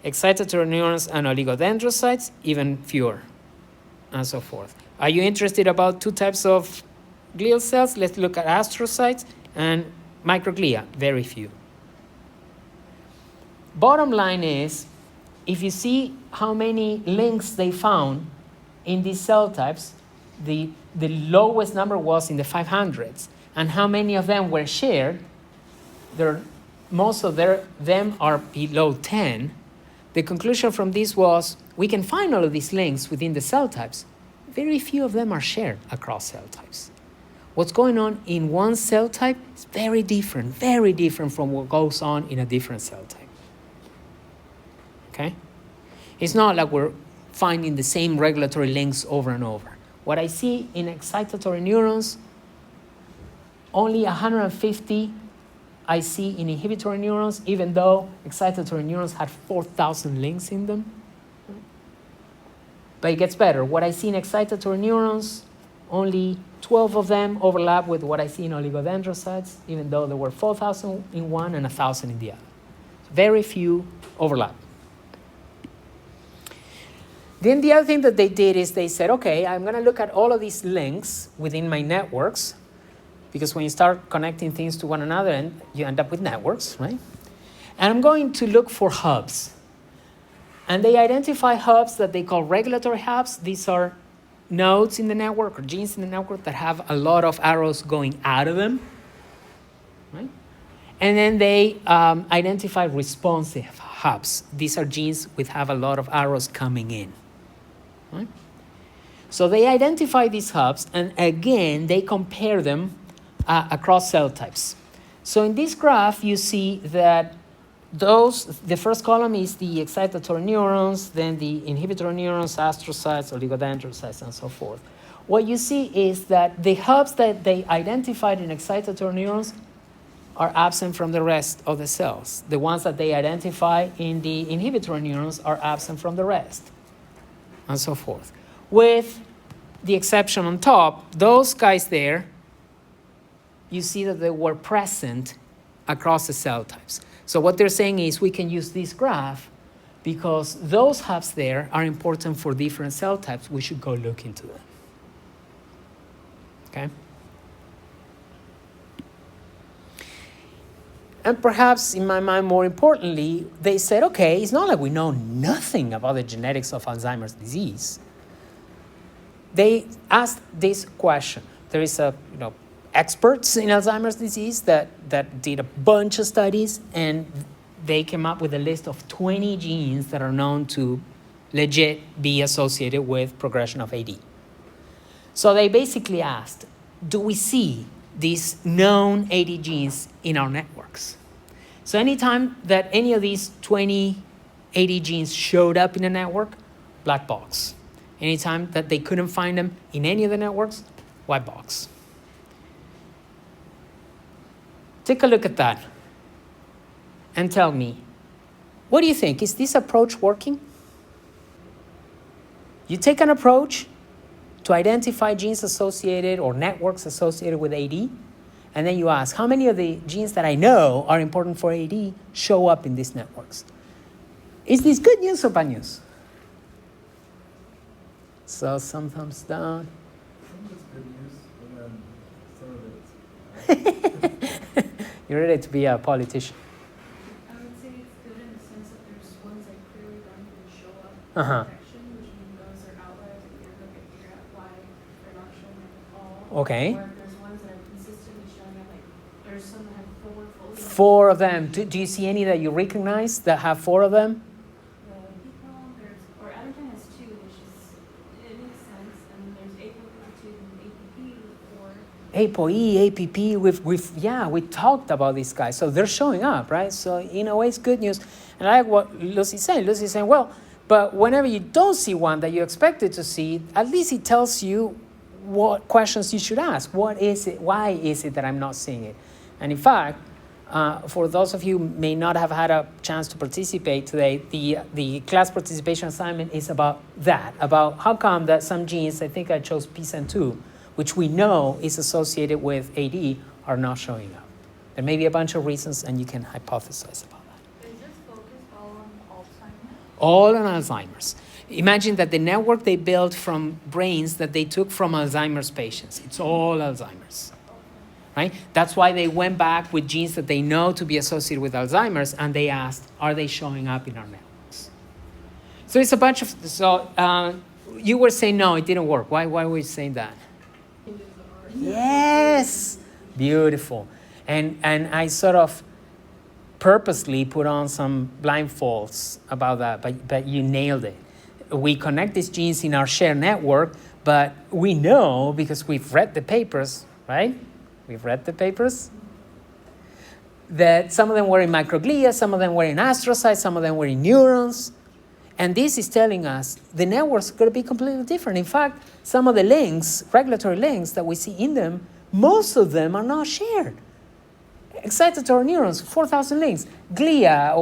Excitatory neurons and oligodendrocytes, even fewer, and so forth. Are you interested about 2 types of glial cells? Let's look at astrocytes and microglia, very few. Bottom line is, if you see how many links they found in these cell types, the lowest number was in the 500s. And how many of them were shared? Most of them are below 10. The conclusion from this was, we can find all of these links within the cell types. Very few of them are shared across cell types. What's going on in one cell type is very different from what goes on in a different cell type. Okay? It's not like we're finding the same regulatory links over and over. What I see in excitatory neurons, only 150 I see in inhibitory neurons, even though excitatory neurons had 4,000 links in them. But it gets better. What I see in excitatory neurons, only 12 of them overlap with what I see in oligodendrocytes, even though there were 4,000 in one and 1,000 in the other. Very few overlap. Then the other thing that they did is they said, okay, I'm going to look at all of these links within my networks, because when you start connecting things to one another, and you end up with networks, right? And I'm going to look for hubs. And they identify hubs that they call regulatory hubs. These are nodes in the network or genes in the network that have a lot of arrows going out of them, right? And then they identify responsive hubs. These are genes which have a lot of arrows coming in, right? So they identify these hubs, and again, they compare them across cell types. So in this graph, you see that the first column is the excitatory neurons, then the inhibitory neurons, astrocytes, oligodendrocytes, and so forth. What you see is that the hubs that they identified in excitatory neurons are absent from the rest of the cells. The ones that they identify in the inhibitory neurons are absent from the rest, and so forth. With the exception on top, those guys there, you see that they were present across the cell types. So what they're saying is we can use this graph because those hubs there are important for different cell types. We should go look into them. Okay? And perhaps, in my mind, more importantly, they said, okay, it's not like we know nothing about the genetics of Alzheimer's disease. They asked this question. There is experts in Alzheimer's disease that did a bunch of studies, and they came up with a list of 20 genes that are known to legit be associated with progression of AD. So they basically asked, do we see these known AD genes in our networks? So anytime that any of these 20 AD genes showed up in a network, black box. Anytime that they couldn't find them in any of the networks, white box. Take a look at that and tell me, what do you think? Is this approach working? You take an approach to identify genes associated or networks associated with AD, and then you ask, how many of the genes that I know are important for AD show up in these networks? Is this good news or bad news? So some thumbs down. Some of it's good news, and then some of it's You're ready to be a politician. I would say it's good in the sense that there's ones that clearly don't even show up in Uh-huh. protection, which means those are outliers that you're going to figure out why they're not showing up at all. Okay. Or if there's ones that are consistently showing up, like there's some that have fully. 4 of them. Do you see any that you recognize that have 4 of them? Or Allergen has 2, which is, it makes sense. And then there's APO52 and APP with 4. ApoE, APP, we talked about these guys. So they're showing up, right? So in a way, it's good news. And I like what Lucy's saying. Lucy's saying, well, but whenever you don't see one that you expected to see, at least it tells you what questions you should ask. What is it? Why is it that I'm not seeing it? And in fact, for those of you who may not have had a chance to participate today, the class participation assignment is about that, about how come that some genes, I think I chose PSEN2, which we know is associated with AD, are not showing up. There may be a bunch of reasons, and you can hypothesize about that. Is this focused all on Alzheimer's? All on Alzheimer's. Imagine that the network they built from brains that they took from Alzheimer's patients. It's all Alzheimer's. Right? That's why they went back with genes that they know to be associated with Alzheimer's, and they asked, are they showing up in our networks? So it's a bunch of, you were saying no, it didn't work. Why were you saying that? Yes, beautiful. And I sort of purposely put on some blindfolds about that, but you nailed it. We connect these genes in our shared network, but we know because we've read the papers, right? We've read the papers that some of them were in microglia, some of them were in astrocytes, some of them were in neurons. And this is telling us the networks are going to be completely different. In fact, some of the links, regulatory links that we see in them, most of them are not shared. Excitatory neurons, 4,000 links. Glia,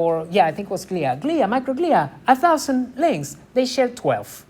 I think it was glia, microglia, 1,000 links. They share 12.